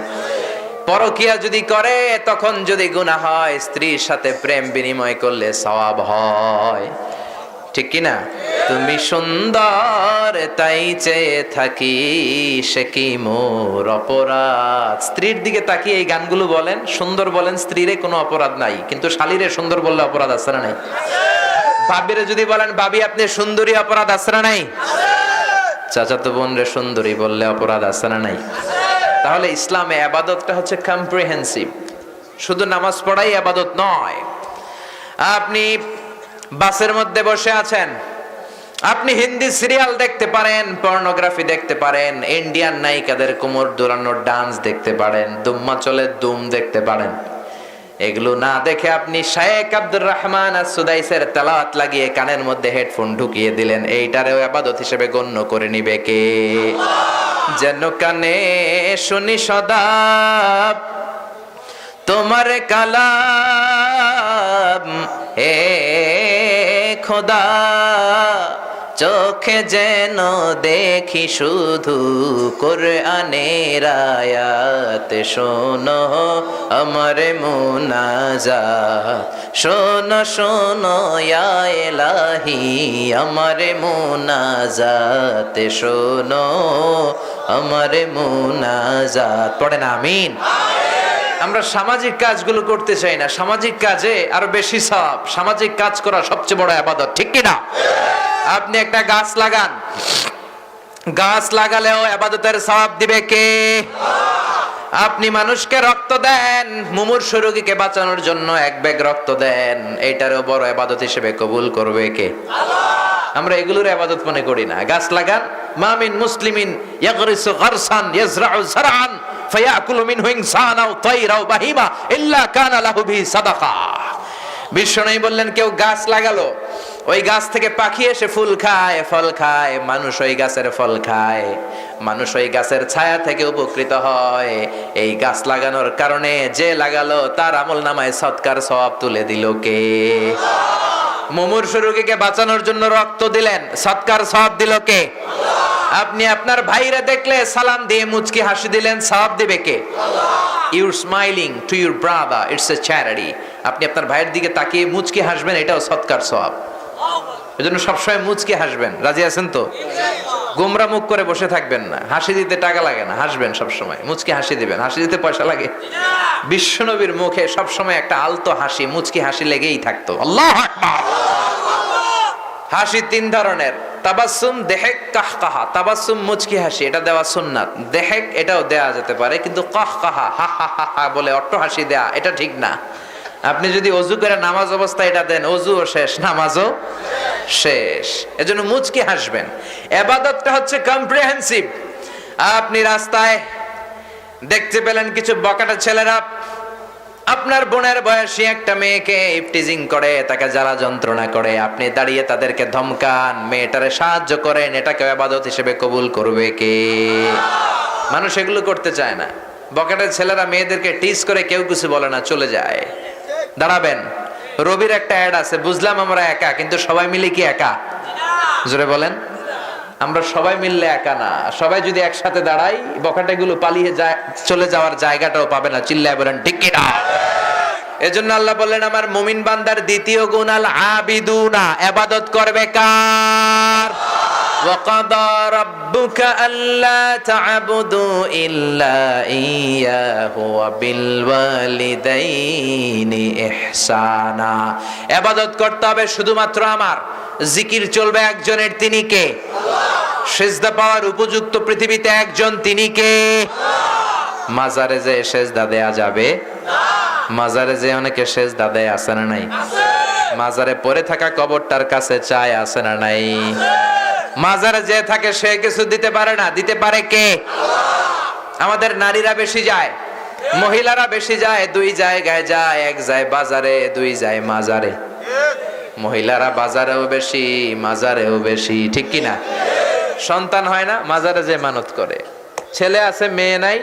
পরকিয়া যদি করে তখন যদি গুনাহ হয়, স্ত্রীর সাথে প্রেম বিনিময় করলে সওয়াব হয়, ঠিক কি না? তুমি সুন্দর তাই চেয়ে থাকি, সে কি মোর অপরাধ। স্ত্রীর দিকে তাকিয়ে এই গানগুলো বলেন, সুন্দর বলেন, স্ত্রীরে কোনো অপরাধ নাই, কিন্তু শালীরে সুন্দর বললে অপরাধ আছে না নাই? ভাবিরে যদি বলেন, ভাবি আপনি সুন্দরী, অপরাধ আছে না নাই? চাচাতো বোন রে সুন্দরী বললে অপরাধ আছে না নাই? তাহলে ইসলামে ইবাদতটা হচ্ছে কম্প্রিহেন্সিভ, শুধু নামাজ পড়াই ইবাদত নয়। আপনি বাসের মধ্যে বসে আছেন, আপনি হিন্দি সিরিয়াল দেখতে পারেন, পর্নোগ্রাফি দেখতে পারেন, ইন্ডিয়ান নায়িকাদের কোমর দোলানোর ডান্স দেখতে পারেন, দুম্মা চলে দুম দেখতে পারেন। এগুলো না দেখে আপনি শায়েখ আব্দুর রহমান as-সুদাইসের তেলাওয়াত লাগিয়ে কানের মধ্যে হেডফোন ঢুকিয়ে দিলেন, এইটারেও ইবাদত হিসেবে গণ্য করে নিবে কে? যেন কানে শুনি সদা তোমার কালাম, হে খোদা চোখে যেন দেখি শুধু কোরআনের আয়াত, শোনো আমার মুনাজাত, শোনো শোনো ইয়া ইলাহি আমার মুনাজাত, শোনো আমার মুনাজাত। পড়েন আমিন। আমরা সামাজিক কাজগুলো করতে চাই না, সামাজিক কাজে আরো বেশি সওয়াব। সামাজিক কাজ করা সবচেয়ে বড় ইবাদত, ঠিক কি না? আপনি একটা গাছ লাগান, গাছ লাগালেও ইবাদতের সওয়াব দিবে কে? আপনি মানুষকে রক্ত দেন, মুমূর্ষু রোগীকে বাঁচানোর জন্য এক ব্যাগ রক্ত দেন, এটারও বড় ইবাদত হিসেবে কবুল করবে কে? আমরা এগুলোর ইবাদত মনে করি না। গাছ লাগান, মা মিন মুসলিমিন ইয়াগরিসু গারসান ইয়াজরাউ যারআন ফায়াকুলু মিনহু ইনসান আও তায়র আও বাহিমা ইল্লা কানা লাহু বিহি সাদাকা। বিষ্ণু বললেন, কেউ গাছ লাগালো, ওই গাছ থেকে পাখি এসে ফুল খায়, ফল খায়, মানুষ ওই গাছের ফল খায়, মানুষ ওই গাছের ছায়া থেকে উপকৃত হয়। এই গাছ লাগানোর কারণে যে লাগালো তার আমলনামায় সৎকার সওয়াব তুলে দিল কে? মুমূর্ষু রোগীকে বাঁচানোর জন্য রক্ত দিলেন, সৎকার সওয়াব দিল কে? আপনি আপনার ভাইরা দেখলে সালাম দিয়ে মুচকি হাসি দিলেন, সওয়াব দিবে কে? You smiling to your brother, it's a charity. আপনি আপনার ভাইয়ের দিকে তাকিয়ে মুচকি হাসবেন, এটাও সৎকার সওয়াব। এজন্য সবসময় মুচকি হাসবেন, রাজি আছেন তো? গোমরা মুখ করে বসে থাকবেন না, হাসি দিতে টাকা লাগে না, হাসবেন সবসময়, মুচকি হাসি দিবেন। হাসি দিতে পয়সা লাগে? বিশ্বনবীর মুখে সবসময় একটা আলতো হাসি, মুচকি হাসি লেগেই থাকতো। আল্লাহু আকবার। হাসি তিন ধরনের, তাবাসসুম, দেহেক, কাহকাহা। তাবাসসুম মুচকি হাসি, এটা দেওয়া সুন্নাত। দেহেক এটাও দেওয়া যেতে পারে, কিন্তু কাহকাহা, হা হা হা হা বলে অট্ট হাসি দেয়া, এটা ঠিক না। আপনি যদি ওযু করে নামাজ অবস্থায় এটা দেন, ওযুও শেষ, নামাজও শেষ। এজন্য মুচকি হাসবেন। ইবাদতটা হচ্ছে কম্প্রিহেন্সিভ। আপনি রাস্তায় দেখতে পেলেন কিছু বকাটা ছেলেরা আপনার বোনের বয়সী একটা মেয়েকে ইফটিজিং করে, তাকে জ্বালা যন্ত্রণা করে, আপনি দাঁড়িয়ে তাদেরকে ধমকান, মেয়েটারে সাহায্য করেন, এটাকে ইবাদত হিসেবে কবুল করবে কে? মানুষ এগুলো করতে চায় না। বকাটের ছেলেরা মেয়েদেরকে টিজ করে, কেউ কিছু বলে না, চলে যায়। দাঁড়াবেন, রবির একটা অ্যাড আছে, বুঝলাম আমরা একা, কিন্তু সবাই মিলে কি একা? জোরে বলেন। আমরা সবাই মিললে একা না, সবাই যদি একসাথে দাঁড়াই, বকাটেগুলো পালিয়ে যায়, চলে যাওয়ার জায়গাটাও পাবে না। চিল্লায় বলেন ঠিক কি না? এজন্য আল্লাহ বললেন, আমার মুমিন বান্দার দ্বিতীয় গুণ আল আবিদুনা, ইবাদত করবে কার? وَقَضَى رَبُّكَ أَلَّا تَعْبُدُوا إِلَّا إِيَّاهُ وَبِالْوَالِدَيْنِ إِحْسَانًا। ইবাদত করতে হবে শুধুমাত্র আমার, জিকির চলবে একজনের, তিনি কে? সিজদা পাওয়ার উপযুক্ত পৃথিবীতে একজন, তিনি কে? মাজারে যে সিজদা দেয়া যাবে না। মাজারে যে অনেকে সিজদা দেয়, আছে না নাই? মাজারে পড়ে থাকা কবরটার কাছে চায়, আছে না নাই? মাজারে যে থাকে সে কিছু দিতে পারে না, দিতে পারে কে? আমাদের নারীরা বেশি যায়, মহিলারা বেশি যায়, দুই জায়গায় যায়, এক যায় বাজারে, দুই যায় মাজারে। মহিলারা বাজারেও বেশি, মাজারেও বেশি, ঠিক কি না? সন্তান হয় না, মাজারে যে মানত করে। ছেলে আছে মেয়ে নাই,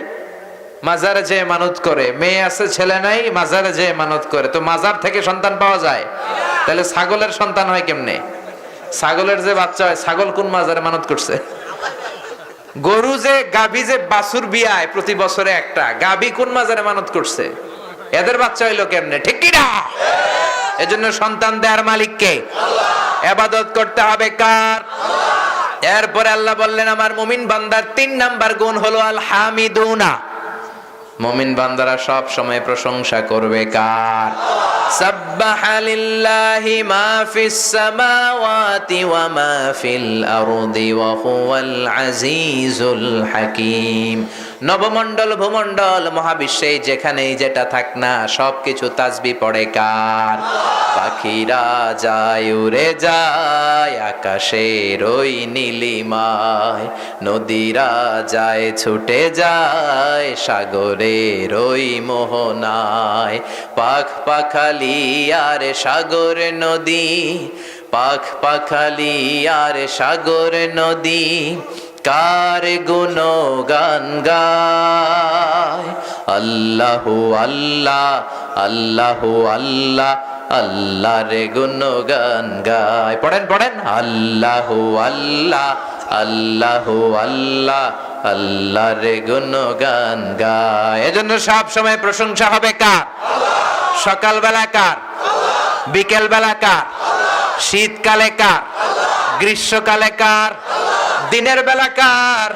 মাজারে যে মানত করে। মেয়ে আছে ছেলে নাই, মাজারে যে মানত করে। তো মাজার থেকে সন্তান পাওয়া যায়? তাহলে ছাগলের সন্তান হয় কেমনে? ছাগলের যে বাচ্চা হয়, ছাগল কোন মাজারে মানত করছে? গরু যে গাভী যে বাছুর বিয়ায় প্রতি বছরে একটা, গাভী কোন মাজারে মানত করছে? এদের বাচ্চা হইলো কেমনে? ঠিক কি না? এজন্য সন্তান দেয়ার মালিক কে? ইবাদত করতে হবে কার? এরপরে আল্লাহ বললেন আমার মুমিন বান্দার 3 নাম্বার গুণ হলো আল হামিদুনা। মুমিন বান্দারা সব সময় প্রশংসা করবে কার? সাব্বাহা লিল্লাহি মা ফিস সামাওয়াতি ওয়া মা ফিল আরদি ওয়া হুয়াল আজিজুল হাকীম। নবমণ্ডল ভূমণ্ডল মহাবিশ্বে যেখানেই যেটা থাক না সবকিছু তাসবিহ পড়ে কার? পাখিরা যায় উড়ে যায় আকাশের ওই নীলিমায়, নদীরা যায় ছুটে যায় সাগরের ওই মোহনায়। পাখ পাখালি আর সাগর নদী, পাখ পাখালি আর সাগর নদী কার গুণগান গায়? আল্লাহু আল্লাহ আল্লাহু আল্লাহ আল্লাহ রে গুণগান গায়। পড়েন পড়েন, আল্লাহু আল্লাহ আল্লাহু আল্লাহ আল্লাহ রে গুণগান গায়। এজন্য সব সময় প্রশংসা হবে কার? সকাল বেলা কার? বিকেল বেলা কার? শীতকালে কার? গ্রীষ্মকালে কার? দিনের বেলা কার?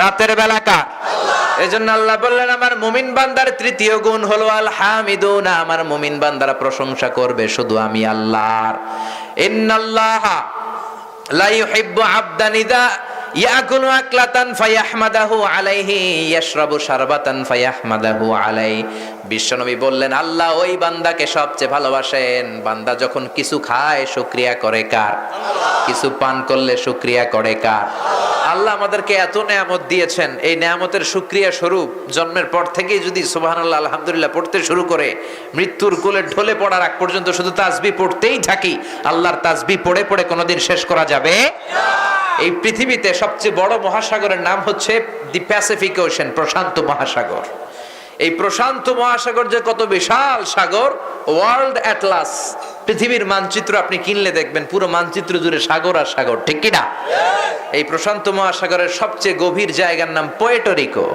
রাতের বেলা কার? এজন্য আল্লাহ বললেন আমার মুমিন বান্দার 3য় গুণ হলো আল হামিদুনা। আমার মুমিন বান্দারা প্রশংসা করবে শুধু আমি আল্লাহর। ইন্নাল্লাহা লা ইউহিব্বু আবদান ইযা ইয়াকুলু আকলাতান ফায়াহমাদাহু আলাইহি ইয়াশরাবু শারবাতান ফায়াহমাদাহু আলাইহি। বিশ্বনবী বললেন আল্লাহ ওই বান্দাকে সবচেয়ে ভালোবাসেন বান্দা যখন কিছু খায় শুকরিয়া করে কার? কিছু পান করলে শুকরিয়া করে কার? আল্লাহ আমাদেরকে এত নেয়ামত দিয়েছেন, এই নেয়ামতের শুকরিয়া স্বরূপ জন্মের পর থেকেই যদি সুবহানাল্লাহ আলহামদুলিল্লাহ পড়তে শুরু করে মৃত্যুর কোলে ঢলে পড়ার আগ পর্যন্ত শুধু তাসবিহ পড়তেই থাকি, আল্লাহর তাসবিহ পড়ে পড়ে কোনোদিন শেষ করা যাবে? এই পৃথিবীতে সবচেয়ে বড় মহাসাগরের নাম হচ্ছে দি প্যাসিফিক ওশেন, প্রশান্ত মহাসাগর। এই প্রশান্ত মহাসাগর যে কত বিশাল সাগর, ওয়ার্ল্ড অ্যাটলাস পৃথিবীর মানচিত্র আপনি কিনলে দেখবেন পুরো মানচিত্র জুড়ে সাগর আর সাগর, ঠিক কি না? এই প্রশান্ত মহাসাগরের সবচেয়ে গভীর জায়গার নাম পুয়ের্টো রিকো।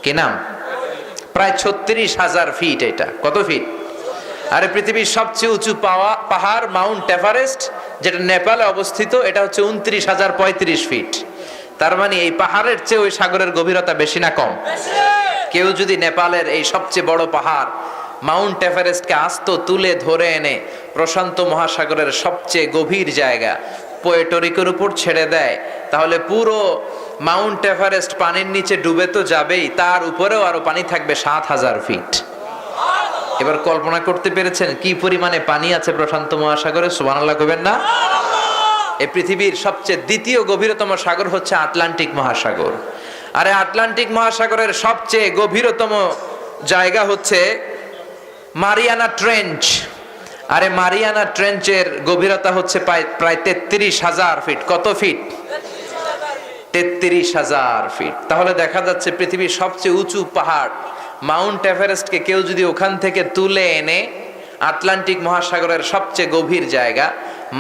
কি নাম? প্রায় 36,000 ফিট। এটা কত ফিট? আরে পৃথিবীর সবচেয়ে উঁচু পাহাড় মাউন্ট এভারেস্ট যেটা নেপালে অবস্থিত, এটা হচ্ছে 29,035 ফিট। তার মানে এই পাহাড়ের চেয়ে ওই সাগরের গভীরতা বেশি না কম? কেউ যদি নেপালের এই সবচেয়ে বড় পাহাড় মাউন্ট এভারেস্টকে আস্ত তুলে ধরে এনে প্রশান্ত মহাসাগরের সবচেয়ে গভীর জায়গা পুয়ের্টো রিকোর উপর ছেড়ে দেয়, তাহলে পুরো মাউন্ট এভারেস্ট পানির নিচে ডুবে তো যাবেই, তার উপরেও আরো পানি থাকবে 7,000 ফিট। এবার কল্পনা করতে পেরেছেন কি পরিমাণে পানি আছে প্রশান্ত মহাসাগরে? সুবহানাল্লাহ কইবেন না? এই পৃথিবীর সবচেয়ে দ্বিতীয় গভীরতম সাগর হচ্ছে আটলান্টিক মহাসাগর। আরে আটলান্টিক মহাসাগরের সবচেয়ে গভীরতম জায়গা হচ্ছে মারিয়ানা ট্রেঞ্চ। আরে মারিয়ানা ট্রেঞ্চের গভীরতা হচ্ছে প্রায় 33,000 ফিট। কত ফিট? 33,000 ফিট। তাহলে দেখা যাচ্ছে পৃথিবীর সবচেয়ে উঁচু পাহাড় মাউন্ট এভারেস্টকে কেউ যদি ওখান থেকে তুলে এনে আটলান্টিক মহাসাগরের সবচেয়ে গভীর জায়গা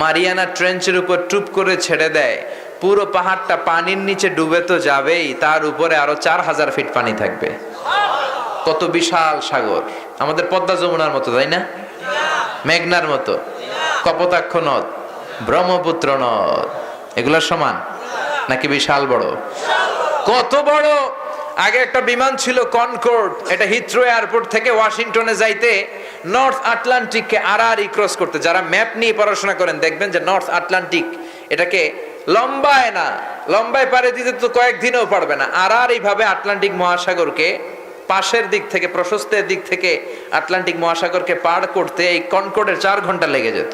মারিয়ানা ট্রেঞ্চের উপর টুপ করে ছেড়ে দেয়, পুরো পাহাড়টা পানির নিচে ডুবে তো যাবেই, তার উপরে আরো 4,000 ফিট পানি থাকবে। কত বিশাল সাগর! আমাদের পদ্মা যমুনার মতো, তাই না? মেঘনার মতো, কপোতাক্ষ নদ, ব্রহ্মপুত্র নদ, এগুলোর সমান নাকি বিশাল বড়? কত বড়! আগে একটা বিমান ছিল কনকর্ড, এটা হিথ্রো এয়ারপোর্ট থেকে ওয়াশিংটনে যাইতে নর্থ আটলান্টিককে আড়াআড়ি ক্রস করতে। যারা ম্যাপ নিয়ে পড়াশোনা করেন দেখবেন যে নর্থ আটলান্টিক এটাকে লম্বায় না, লম্বায় পারে দিতে তো কয়েকদিনেও পারবে না, আড়াআড়ি ভাবে আটলান্টিক মহাসাগরকে পাশের দিক থেকে প্রশস্তের দিক থেকে আটলান্টিক মহাসাগরকে পার করতে এই কনকর্ডের 4 ঘন্টা লেগে যেত।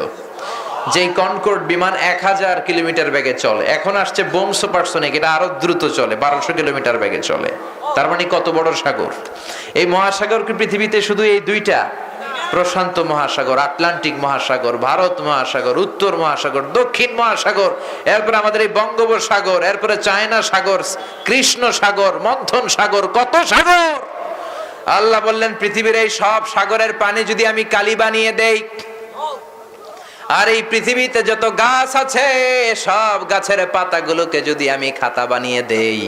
যেই কনকর্ড বিমান 1000 কিলোমিটার বেগে চলে, এখন আসছে বোম সুপারসনিক, এটা আরো দ্রুত চলে, 1200 কিলোমিটার বেগে চলে। তার মানে কত বড় সাগর! এই মহাসাগরকে পৃথিবীতে শুধু এই দুইটা, প্রশান্ত মহাসাগর, আটলান্টিক মহাসাগর, ভারত মহাসাগর, উত্তর মহাসাগর, দক্ষিণ মহাসাগর, এরপরে আমাদের এই বঙ্গোপসাগর, এরপরে চায়না সাগর, কৃষ্ণ সাগর, মন্থন সাগর, কত সাগর! আল্লাহ বললেন পৃথিবীর এই সব সাগরের পানি যদি আমি কালি বানিয়ে দেই, আর এই পৃথিবীতে যত গাছ আছে সব গাছের পাতাগুলোকে যদি আমি খাতা বানিয়ে দেই,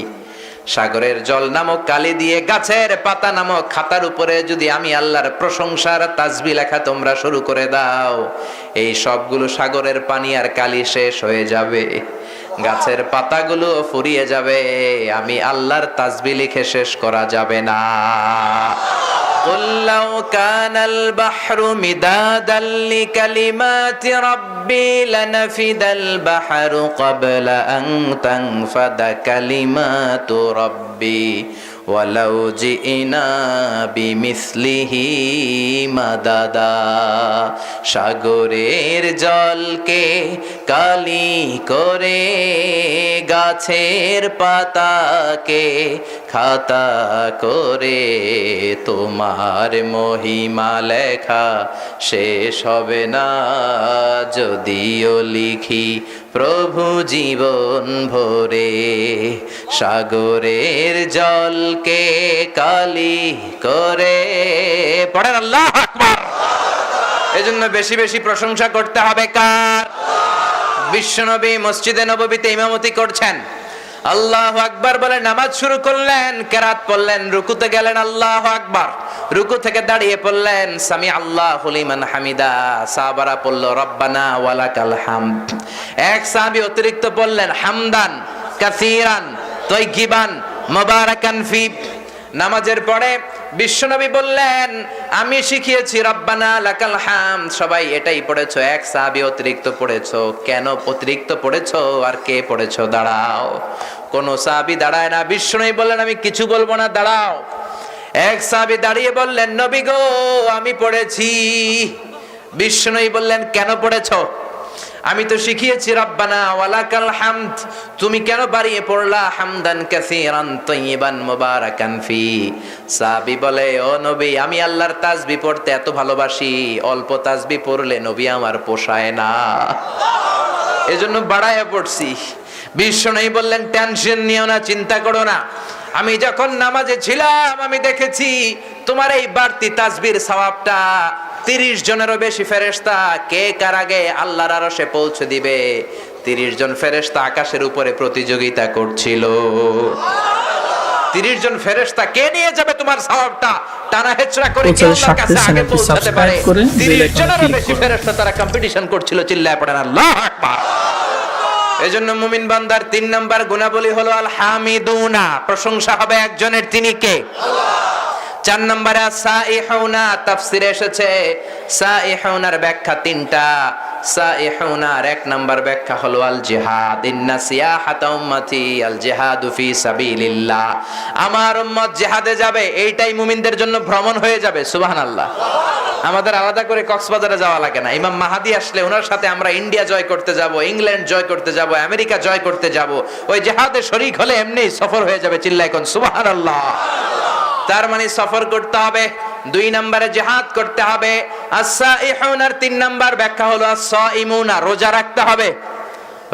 সাগরের জল নামক কালি দিয়ে গাছের পাতা নামক খাতার উপরে যদি আমি আল্লাহর প্রশংসার তাসবিহ লেখা তোমরা শুরু করে দাও, এই সবগুলো সাগরের পানি আর কালি শেষ হয়ে যাবে, গাছের পাতাগুলো ফুরিয়ে যাবে, আমি আল্লাহর তাসবিহ লিখে শেষ করা যাবে না। قُلْ لَوْ كَانَ الْبَحْرُ مِدَادًا لِكَلِمَاتِ رَبِّي لَنَفِدَ الْبَحْرُ قَبْلَ أَن تَنفَدَ كَلِمَاتُ رَبِّي وَلَوْ جِئْنَا بِمِثْلِهِ مَدَدًا। সাগরের জলকে কালি করে গাছের পাতাকে খাতা করে তোমার মহিমা লেখা শেষ হবে না, যদিও লিখি প্রভু জীবন ভরে। সাগরের জলকে কালি করে পড়েন আল্লাহু আকবার। এজন্য বেশি বেশি প্রশংসা করতে হবে কার? বিশ্বনবী মসজিদে নববীতে ইমামতি করছেন, আল্লাহু আকবার বলে নামাজ শুরু করলেন, কেরাত পড়লেন, রুকুতে গেলেন আল্লাহু আকবার, রুকু থেকে দাঁড়িয়ে পড়লেন সামি আল্লাহু লিমান হামিদা, সাহাবারা পড়ল রব্বানা ওয়ালাকাল হামদ, এক সাহাবী অতিরিক্ত পড়লেন হামদান কাসীরান তাইয়িবান মুবারাকান ফি। নামাজের পরে বিশ্বনবী বললেন আমি শিখিয়েছি রব্বানা লাকাল হামদ, সবাই এটাই পড়েছো, এক সাহাবী অতিরিক্ত পড়েছো, কেন অতিরিক্ত পড়েছো আর কে পড়েছো? দাঁড়াও। কোন সাহাবী দাঁড়ায় না, বিশ্বনবী বললেন আমি কিছু বলবো না, দাঁড়াও। এক সাহাবী দাঁড়িয়ে বললেন নবী গো আমি পড়েছি। বিশ্বনবী বললেন কেন পড়েছো? আমি তো শিখিয়েছি রব্বানা ওয়ালাকাল হামদ, তুমি কেন বাড়িয়ে পড়লা হামদান কাসীরান তাইয়িবান মুবারাকান ফি? সাহাবী বলে ও নবী আমি আল্লাহর তাসবিহ পড়তে এত ভালোবাসি, অল্প তাসবিহ পড়লে নবী আমার পোষায় না, এজন্য বাড়ায়া পড়ছি। বিশ্বনবী বললেন টেনশন নিও না, চিন্তা করো না, আমি যখন নামাজে ছিলাম আমি দেখেছি তোমার এই বাড়তি তাসবিহর সওয়াবটা 30 জনেরও বেশি ফেরেশতা কে কার আগে আল্লাহর আরশে পৌঁছে দিবে, 30 জন ফেরেশতা আকাশের উপরে প্রতিযোগিতা করছিল। 30 জন ফেরেশতা কে নিয়ে যাবে তোমার সওয়াবটা, টানা হেচড়া করে কে আল্লাহর কাছে আগে পৌঁছাতে পারে, 30 জনেরও বেশি ফেরেশতা তারা কম্পিটিশন করছিল। চিল্লায় পড়েন আল্লাহু আকবার। এজন্য মুমিন বান্দার 3 নাম্বার গুণাবলী হলো আল হামিদুনা, প্রশংসা হবে একজনের, তিনি কে? আল্লাহ। 4 নম্বরে সাইহুনা, তাফসিরে এসেছে সাইহুনার ব্যাখ্যা 3টা। সাইহুনার 1 নম্বর ব্যাখ্যা হলো আল জিহাদ, ইন্না সিয়াহাতা উম্মতি আল জিহাদু ফি সাবিলিল্লাহ, আমার উম্মত জিহাদে যাবে, এইটাই মুমিনদের জন্য ভ্রমণ হয়ে যাবে। সুবহানাল্লাহ। আমাদের আলাদা করে কক্সবাজারে যাওয়া লাগে না, ইমাম মাহাদি আসলে ওনার সাথে আমরা ইন্ডিয়া জয় করতে যাব, ইংল্যান্ড জয় করতে যাব, আমেরিকা জয় করতে যাব, ওই জিহাদে শরীক হলে এমনিই সফর হয়ে যাবে। চিল্লায় কোন সুবহানাল্লাহ। তার মানে সফর করতে হবে, 2 নম্বরে জিহাদ করতে হবে। as-সাইহুনার 3 নম্বর ব্যাখ্যা হলো as-সাইমুনা, রোজা রাখতে হবে।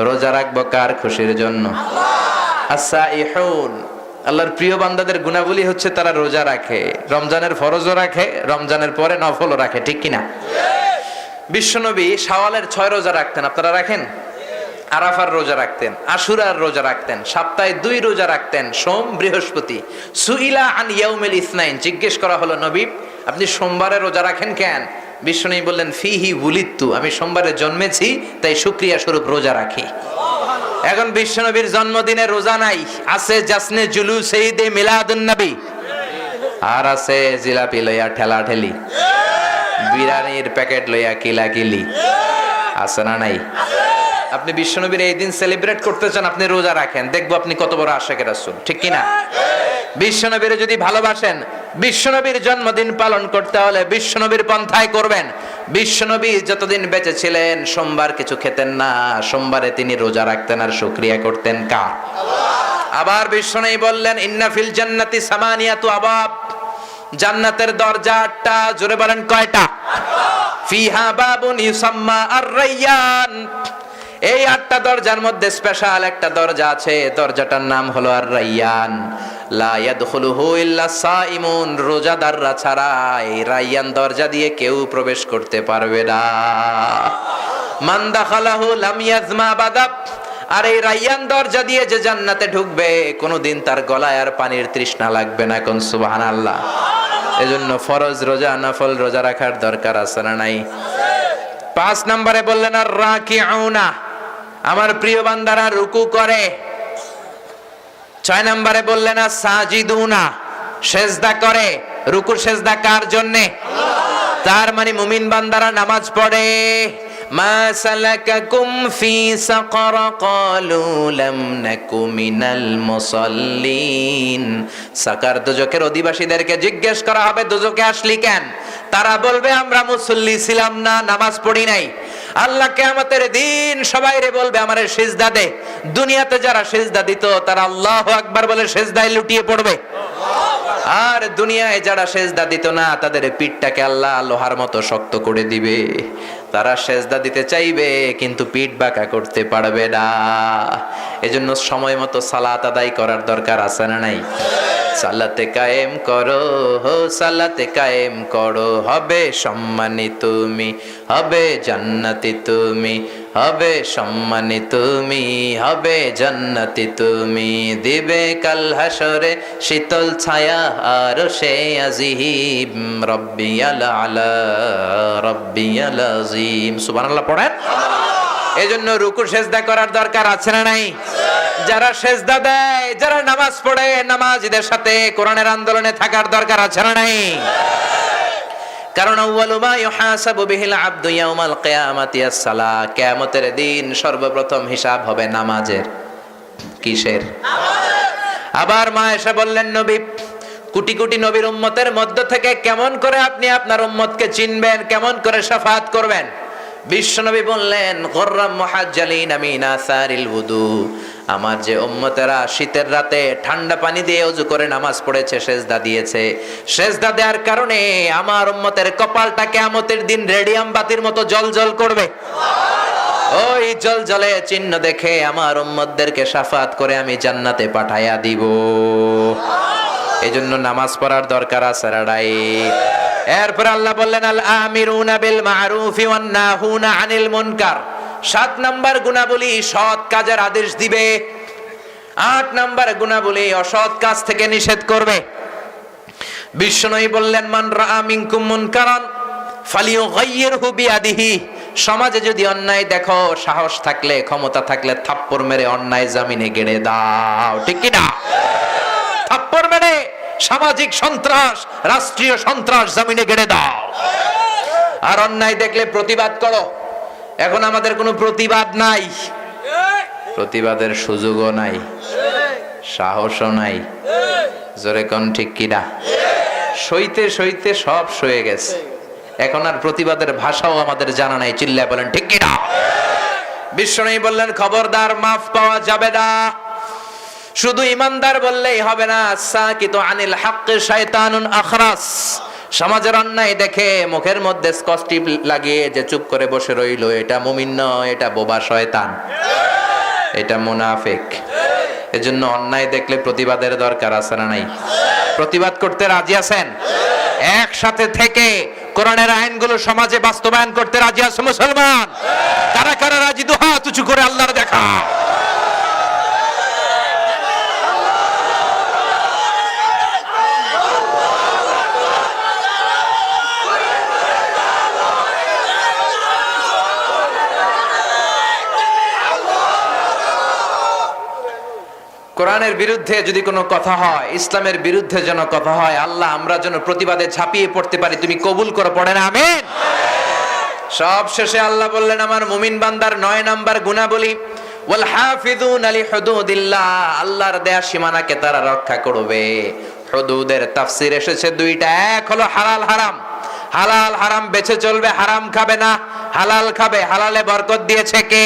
রোজা রাখবো কার খুশির জন্য? আল্লাহ। as-সাইহুন আল্লাহর প্রিয় বান্দাদের গুণাবলী হচ্ছে তারা রোজা রাখে, রমজানের ফরজও রাখে, রমজানের পরে নফলও রাখে, ঠিক কিনা? বিশ্বনবী শাওয়ালের 6 রোজা রাখতেন, আপনারা রাখেন? আরাফার রোজা রাখতেন, আশুরার রোজা রাখতেন, সপ্তাহে 2 রোজা রাখতেন, সোম বৃহস্পতি। সুইলা আন ইয়াউমিল ইসনাইন, জিজ্ঞেস করা হলো নবী আপনি সোমবারে রোজা রাখেন কেন? বিশ্বনবী বললেন ফিহি বুলিতু, আমি সোমবারে জন্মেছি তাই শুকরিয়া স্বরূপ রোজা রাখি। এখন বিশ্বনবীর জন্মদিনে রোজা নাই, আছে জাসনে জুলুসে ঈদে মিলাদুন নবী, আর আছে জিলাপি লইয়া ঠেলা ঠেলি, বিরিয়ানির প্যাকেট লইয়া কিলাকিলি, আছে না নাই? আপনি বিশ্বনবীর এই দিন সেলিব্রেট করতে চান, আপনি রোজা রাখেন, দেখবো আপনি কত বড় আশিকে রাসূল, ঠিক কিনা? বিশ্বনবীর যদি ভালোবাসেন, বিশ্বনবীর জন্মদিন পালন করতে হলে বিশ্বনবীর পন্থায় করবেন। বিশ্বনবী যতদিন বেঁচে ছিলেন সোমবার কিছু খেতেন না, সোমবারে তিনি রোজা রাখতেন আর শুকরিয়া করতেন কার? আল্লাহ। আবার বিশ্বনবী বললেন ইন্না ফিল জান্নাতি সামানিয়াতু আবাব, জান্নাতের দরজা 8টা, জোরে বলেন কয়টা? 8টা। ফিহা বাবুন ইউসাম্মা আর-রায়্যান, এই 8টা দরজার মধ্যে স্পেশাল একটা দরজা আছে, দরজাটার নাম হলো আর-রায়্যান। লা ইয়াদখুলুহু ইল্লা সাইমুন, রোজাদাররা ছাড়া এই রায়্যান দরজা দিয়ে কেউ প্রবেশ করতে পারবে না। মান দাখালাহু লাম ইয়াজমা আবাদা। আর এই রায়্যান দরজা দিয়ে যে জান্নাতে ঢুকবে কোনোদিন তার গলায় আর পানির তৃষ্ণা লাগবে না। কোন সুবহানাল্লাহ। এজন্য ফরজ রোজা, নফল রোজা রাখার দরকার আছে না নাই? 5 নম্বরে বললেন আর রাকিউনা, আমার প্রিয় বান্দারা রুকু করে। 6 নম্বরে বললেন আর সাজিদুনা, সেজদা করে। রুকু সেজদা কার জন্যে? তার মানে মুমিন বান্দারা নামাজ পড়ে। মা সালাকাকুম ফি সাকার ক্বালু লাম নাকু মিনাল মুসাল্লিন। সাকার দুজকের অধিবাসীদেরকে জিজ্ঞেস করা হবে দুজকে আসলি কেন? তারা বলবে আমরা মুসল্লি ছিলাম না, নামাজ পড়ি নাই। আল্লাহ কিয়ামতের দিন সবাইরে বলবে আমারে সিজদা দে। দুনিয়াতে যারা সিজদা দিত তারা আল্লাহু আকবার বলে সিজদায় লুটিয়ে পড়বে। আর দুনিয়ায় যারা সেজদা দিত না তাদের পিঠটাকে আল্লাহ লোহার মতো শক্ত করে দিবে। তারা সেজদা দিতে চাইবে কিন্তু পিঠ বাঁকা করতে পারবে না। এজন্য সময় মতো সালাত আদায় করার দরকার আছে না নাই? সালাতে কায়েম করো, সালাতে কায়েম করো, হবে সম্মানী তুমি, হবে জান্নাতি তুমি, হবে সম্মানী তুমি, হবে জান্নাতি তুমি। দিবে কাল হাসরে শীতল ছায়া আর সে আজিম, রব্বিয়াল আলা রব্বিয়াল আযীম। সুবহানাল্লাহ পড়েন। এজন্য রুকু সেজদা করার দরকার আছে না নাই? যারা সেজদা দেয়, যারা নামাজ পড়ে, নামাজীদের সাথে কোরআনের আন্দোলনে থাকার দরকার আছে না নাই? কারণ আউয়ালু মা ইউহাসাবু বিহিল আবদু ইয়াউমাল কিয়ামাতি আস-সালাহ। কিয়ামতের দিন সর্বপ্রথম হিসাব হবে নামাজের। কিসের? আবার মা এসে বললেন নবী, কোটি কোটি নবীর উম্মতের মধ্য থেকে কেমন করে আপনি আপনার উম্মতকে চিনবেন, কেমন করে শাফাআত করবেন? বিশ্বনবী বললেন গুররাম মুহাজ্জালিনা মিন আসারিল wudu। আমার যে উম্মতেরা শীতের রাতে ঠান্ডা পানি দিয়ে ওযু করে নামাজ পড়েছে, সেজদা দিয়েছে, সেজদা দেওয়ার কারণে আমার উম্মতের কপালটা কিয়ামতের দিন রেডিয়াম বাতির মতো জ্বলজ্বল করবে। ওই জ্বলজ্বলে চিহ্ন দেখে আমার উম্মতদেরকে শাফাআত করে আমি জান্নাতে পাঠাইয়া দিব। এজন্য নামাজ পড়ার দরকার আছে রাডাই। এরপর আল্লাহ বললেন আল আমিরুনা বিল মারুফি ওয়ান নাহুনা আনিল মুনকার। 7 নাম্বার গুণাবলী সৎ কাজের আদেশ দিবে। 8 নাম্বার গুণাবলী অসৎ কাজ থেকে নিষেধ করবে। বিশ্বনবী বললেন মান রাআ মিনকুম মুনকারান ফালিয়ুগাইয়িরহু বিয়াদিহি। সমাজে যদি অন্যায় দেখো, সাহস থাকলে, ক্ষমতা থাকলে থাপ্পড় মেরে অন্যায় জমিনে গেড়ে দাও। ঠিক কি না? থাপ্পড় মেরে সামাজিক সন্ত্রাস, রাষ্ট্রীয় সন্ত্রাস জমিনে গেড়ে দাও। আর অন্যায় দেখলে প্রতিবাদ করো। এখন আমাদের কোনো প্রতিবাদ নাই, প্রতিবাদের সুযোগও নাই, সাহসও নাই। জোরে কোন ঠিক কিনা? সইতে সইতে সব সয়ে গেছে। এখন আর প্রতিবাদের ভাষাও আমাদের জানা নাই। চিল্লায় বলেন ঠিক কিনা? বিশ্বনবী বললেন খবরদার, মাফ পাওয়া যাবে না। শুধু ইমানদার বললেই হবে না। সাকিতু আনিল হাক্কি শায়তানুন আখরাস। সমাজের অন্যায় দেখে মুখের মধ্যে স্কচ টিপ লাগিয়ে যে চুপ করে বসে রইল, এটা মুমিন নয়, এটা বোবা শয়তান, এটা মুনাফিক। এজন্য অন্যায় দেখলে প্রতিবাদের দরকার আছে না নাই? প্রতিবাদ করতে রাজি আছেন? একসাথে থেকে কোরআনের আইনগুলো সমাজে বাস্তবায়ন করতে রাজি আছে মুসলমান? কারা কারা রাজি? দুহাত উঁচু করে আল্লাহর দেখা। কোরআনের বিরুদ্ধে যদি কোনো কথা হয়, ইসলামের বিরুদ্ধে যেন কথা হয়, আল্লাহ আমরা যেন প্রতিবাদে ঝাঁপিয়ে পড়তে পারি। তুমি কবুল করো, পড়ে না আমিন। সব শেষে আল্লাহ বললেন আমার মুমিন বান্দার 9 নাম্বার গুণাবলী ওয়াল হাফিযুনা লিহুদুদিল্লাহ। আল্লাহর দেয়া সীমানাকে তারা রক্ষা করবে। হুদুদের তাফসীর এসেছে 2টা। এক হলো হালাল হারাম। হালাল হারাম বেঁচে চলবে, হারাম খাবে না, হালাল খাবে। হালালে বরকত দিয়েছে কে?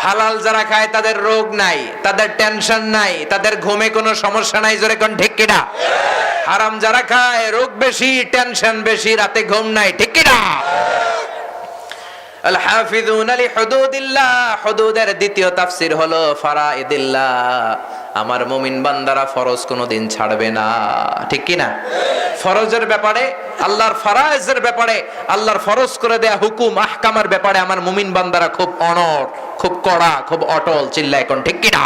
হালাল যারা খায় তাদের রোগ নাই, তাদের টেনশন নাই, তাদের ঘুমে কোনো সমস্যা নাই। জোরে কোন ঠিক কিনা? হারাম যারা খায় রোগ বেশি, টেনশন বেশি, রাতে ঘুম নাই। ঠিক কিনা? আল হাফিজুনা লিহুদুদিল্লাহ, হুদুদের দ্বিতীয় তাফসীর হলো ফারাইদিল্লাহ। আমার মুমিন বান্দারা ফরজ কোনোদিন ছাড়বে না, ঠিক কি না? ফরজের ব্যাপারে, আল্লাহর ফারায়েজের ব্যাপারে, আল্লাহর ফরজ করে দেয়া হুকুম আহকামের ব্যাপারে আমার মুমিন বান্দারা খুব অনড়, খুব কড়া, খুব অটল। চিল্লায় কোন ঠিক কি না?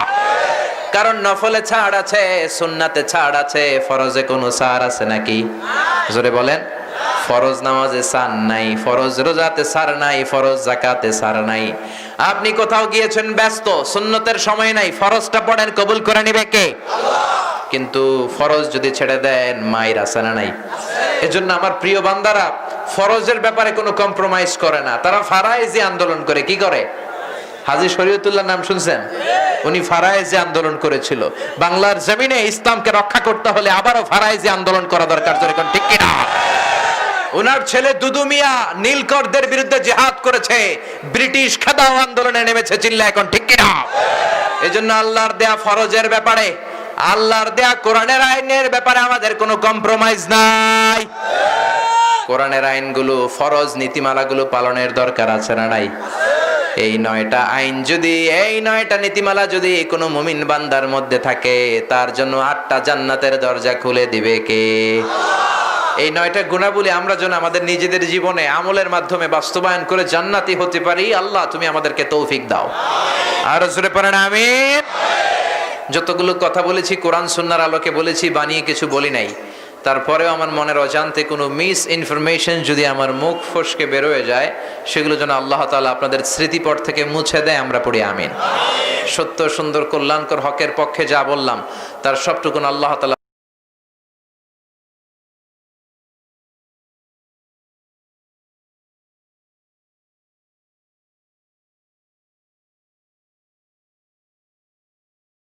কারণ নফলে ছাড় আছে, সুন্নাতে ছাড় আছে, ফরজে কোনো ছাড় আছে নাকি? জোরে বলেন। ফরজ নামাজে ছাড় নাই, ফরজ রোজাতে ছাড় নাই, ফরজ যাকাতে ছাড় নাই। আপনি কোথাও গিয়েছেন ব্যস্ত, সুন্নতের সময় নাই, ফরজটা পড়েন, কবুল করে নিবে কে? আল্লাহ। কিন্তু ফরজ যদি ছেড়ে দেন মায়ের আছে না নাই? এজন্য আমার প্রিয় বান্দারা ফরজের ব্যাপারে কোনো কম্প্রোমাইজ করে না, তারা ফারায়েজি আন্দোলন করে। কি করে? হাজী শরীয়তুল্লাহ নাম শুনছেন? উনি ফারায়েজি আন্দোলন করেছিল। বাংলার জমিনে ইসলামকে রক্ষা করতে হলে আবারও ফারায়েজি আন্দোলন করা দরকার, যেরকম ঠিক কিনা? উনার ছেলে দুদু মিয়া নীলকরদের বিরুদ্ধে জিহাদ করেছে, ব্রিটিশ খেদাও আন্দোলনে নেমেছে। চিল্লা এখন ঠিক কিনা? এজন্য আল্লাহর দেয়া ফরজের ব্যাপারে, আল্লাহর দেয়া কোরআনের আইনের ব্যাপারে আমাদের কোনো কম্প্রোমাইজ নাই। কোরআনের আইনগুলো, ফরজ নীতিমালাগুলো পালনের দরকার আছে না নাই? এই 9টা আইন যদি, এই 9টা নীতিমালা যদি কোনো মুমিন বান্দার মধ্যে থাকে, তার জন্য 8টা জান্নাতের দরজা খুলে দিবে কে? এই 9টা গুণাবলী আমরা যেন আমাদের নিজেদের জীবনে আমলের মাধ্যমে বাস্তবায়ন করে জান্নাতি হতে পারি। আল্লাহ তুমি আমাদেরকে তৌফিক দাও। আর জোরে পড়েন আমিন। যতগুলো কথা বলেছি কোরআন সুন্নাহর আলোকে বলেছি, বানিয়ে কিছু বলি নাই। তারপরেও আমার মনের অজান্তে কোনো মিস ইনফরমেশন যদি আমার মুখ ফসকে বের হয়ে যায়, সেগুলো যেন আল্লাহ তাআলা আপনাদের স্মৃতিপট থেকে মুছে দেয়। আমরা পড়ি আমিন। সত্য, সুন্দর, কল্যাণকর, হকের পক্ষে যা বললাম তার সবটুকুন আল্লাহ তাআলা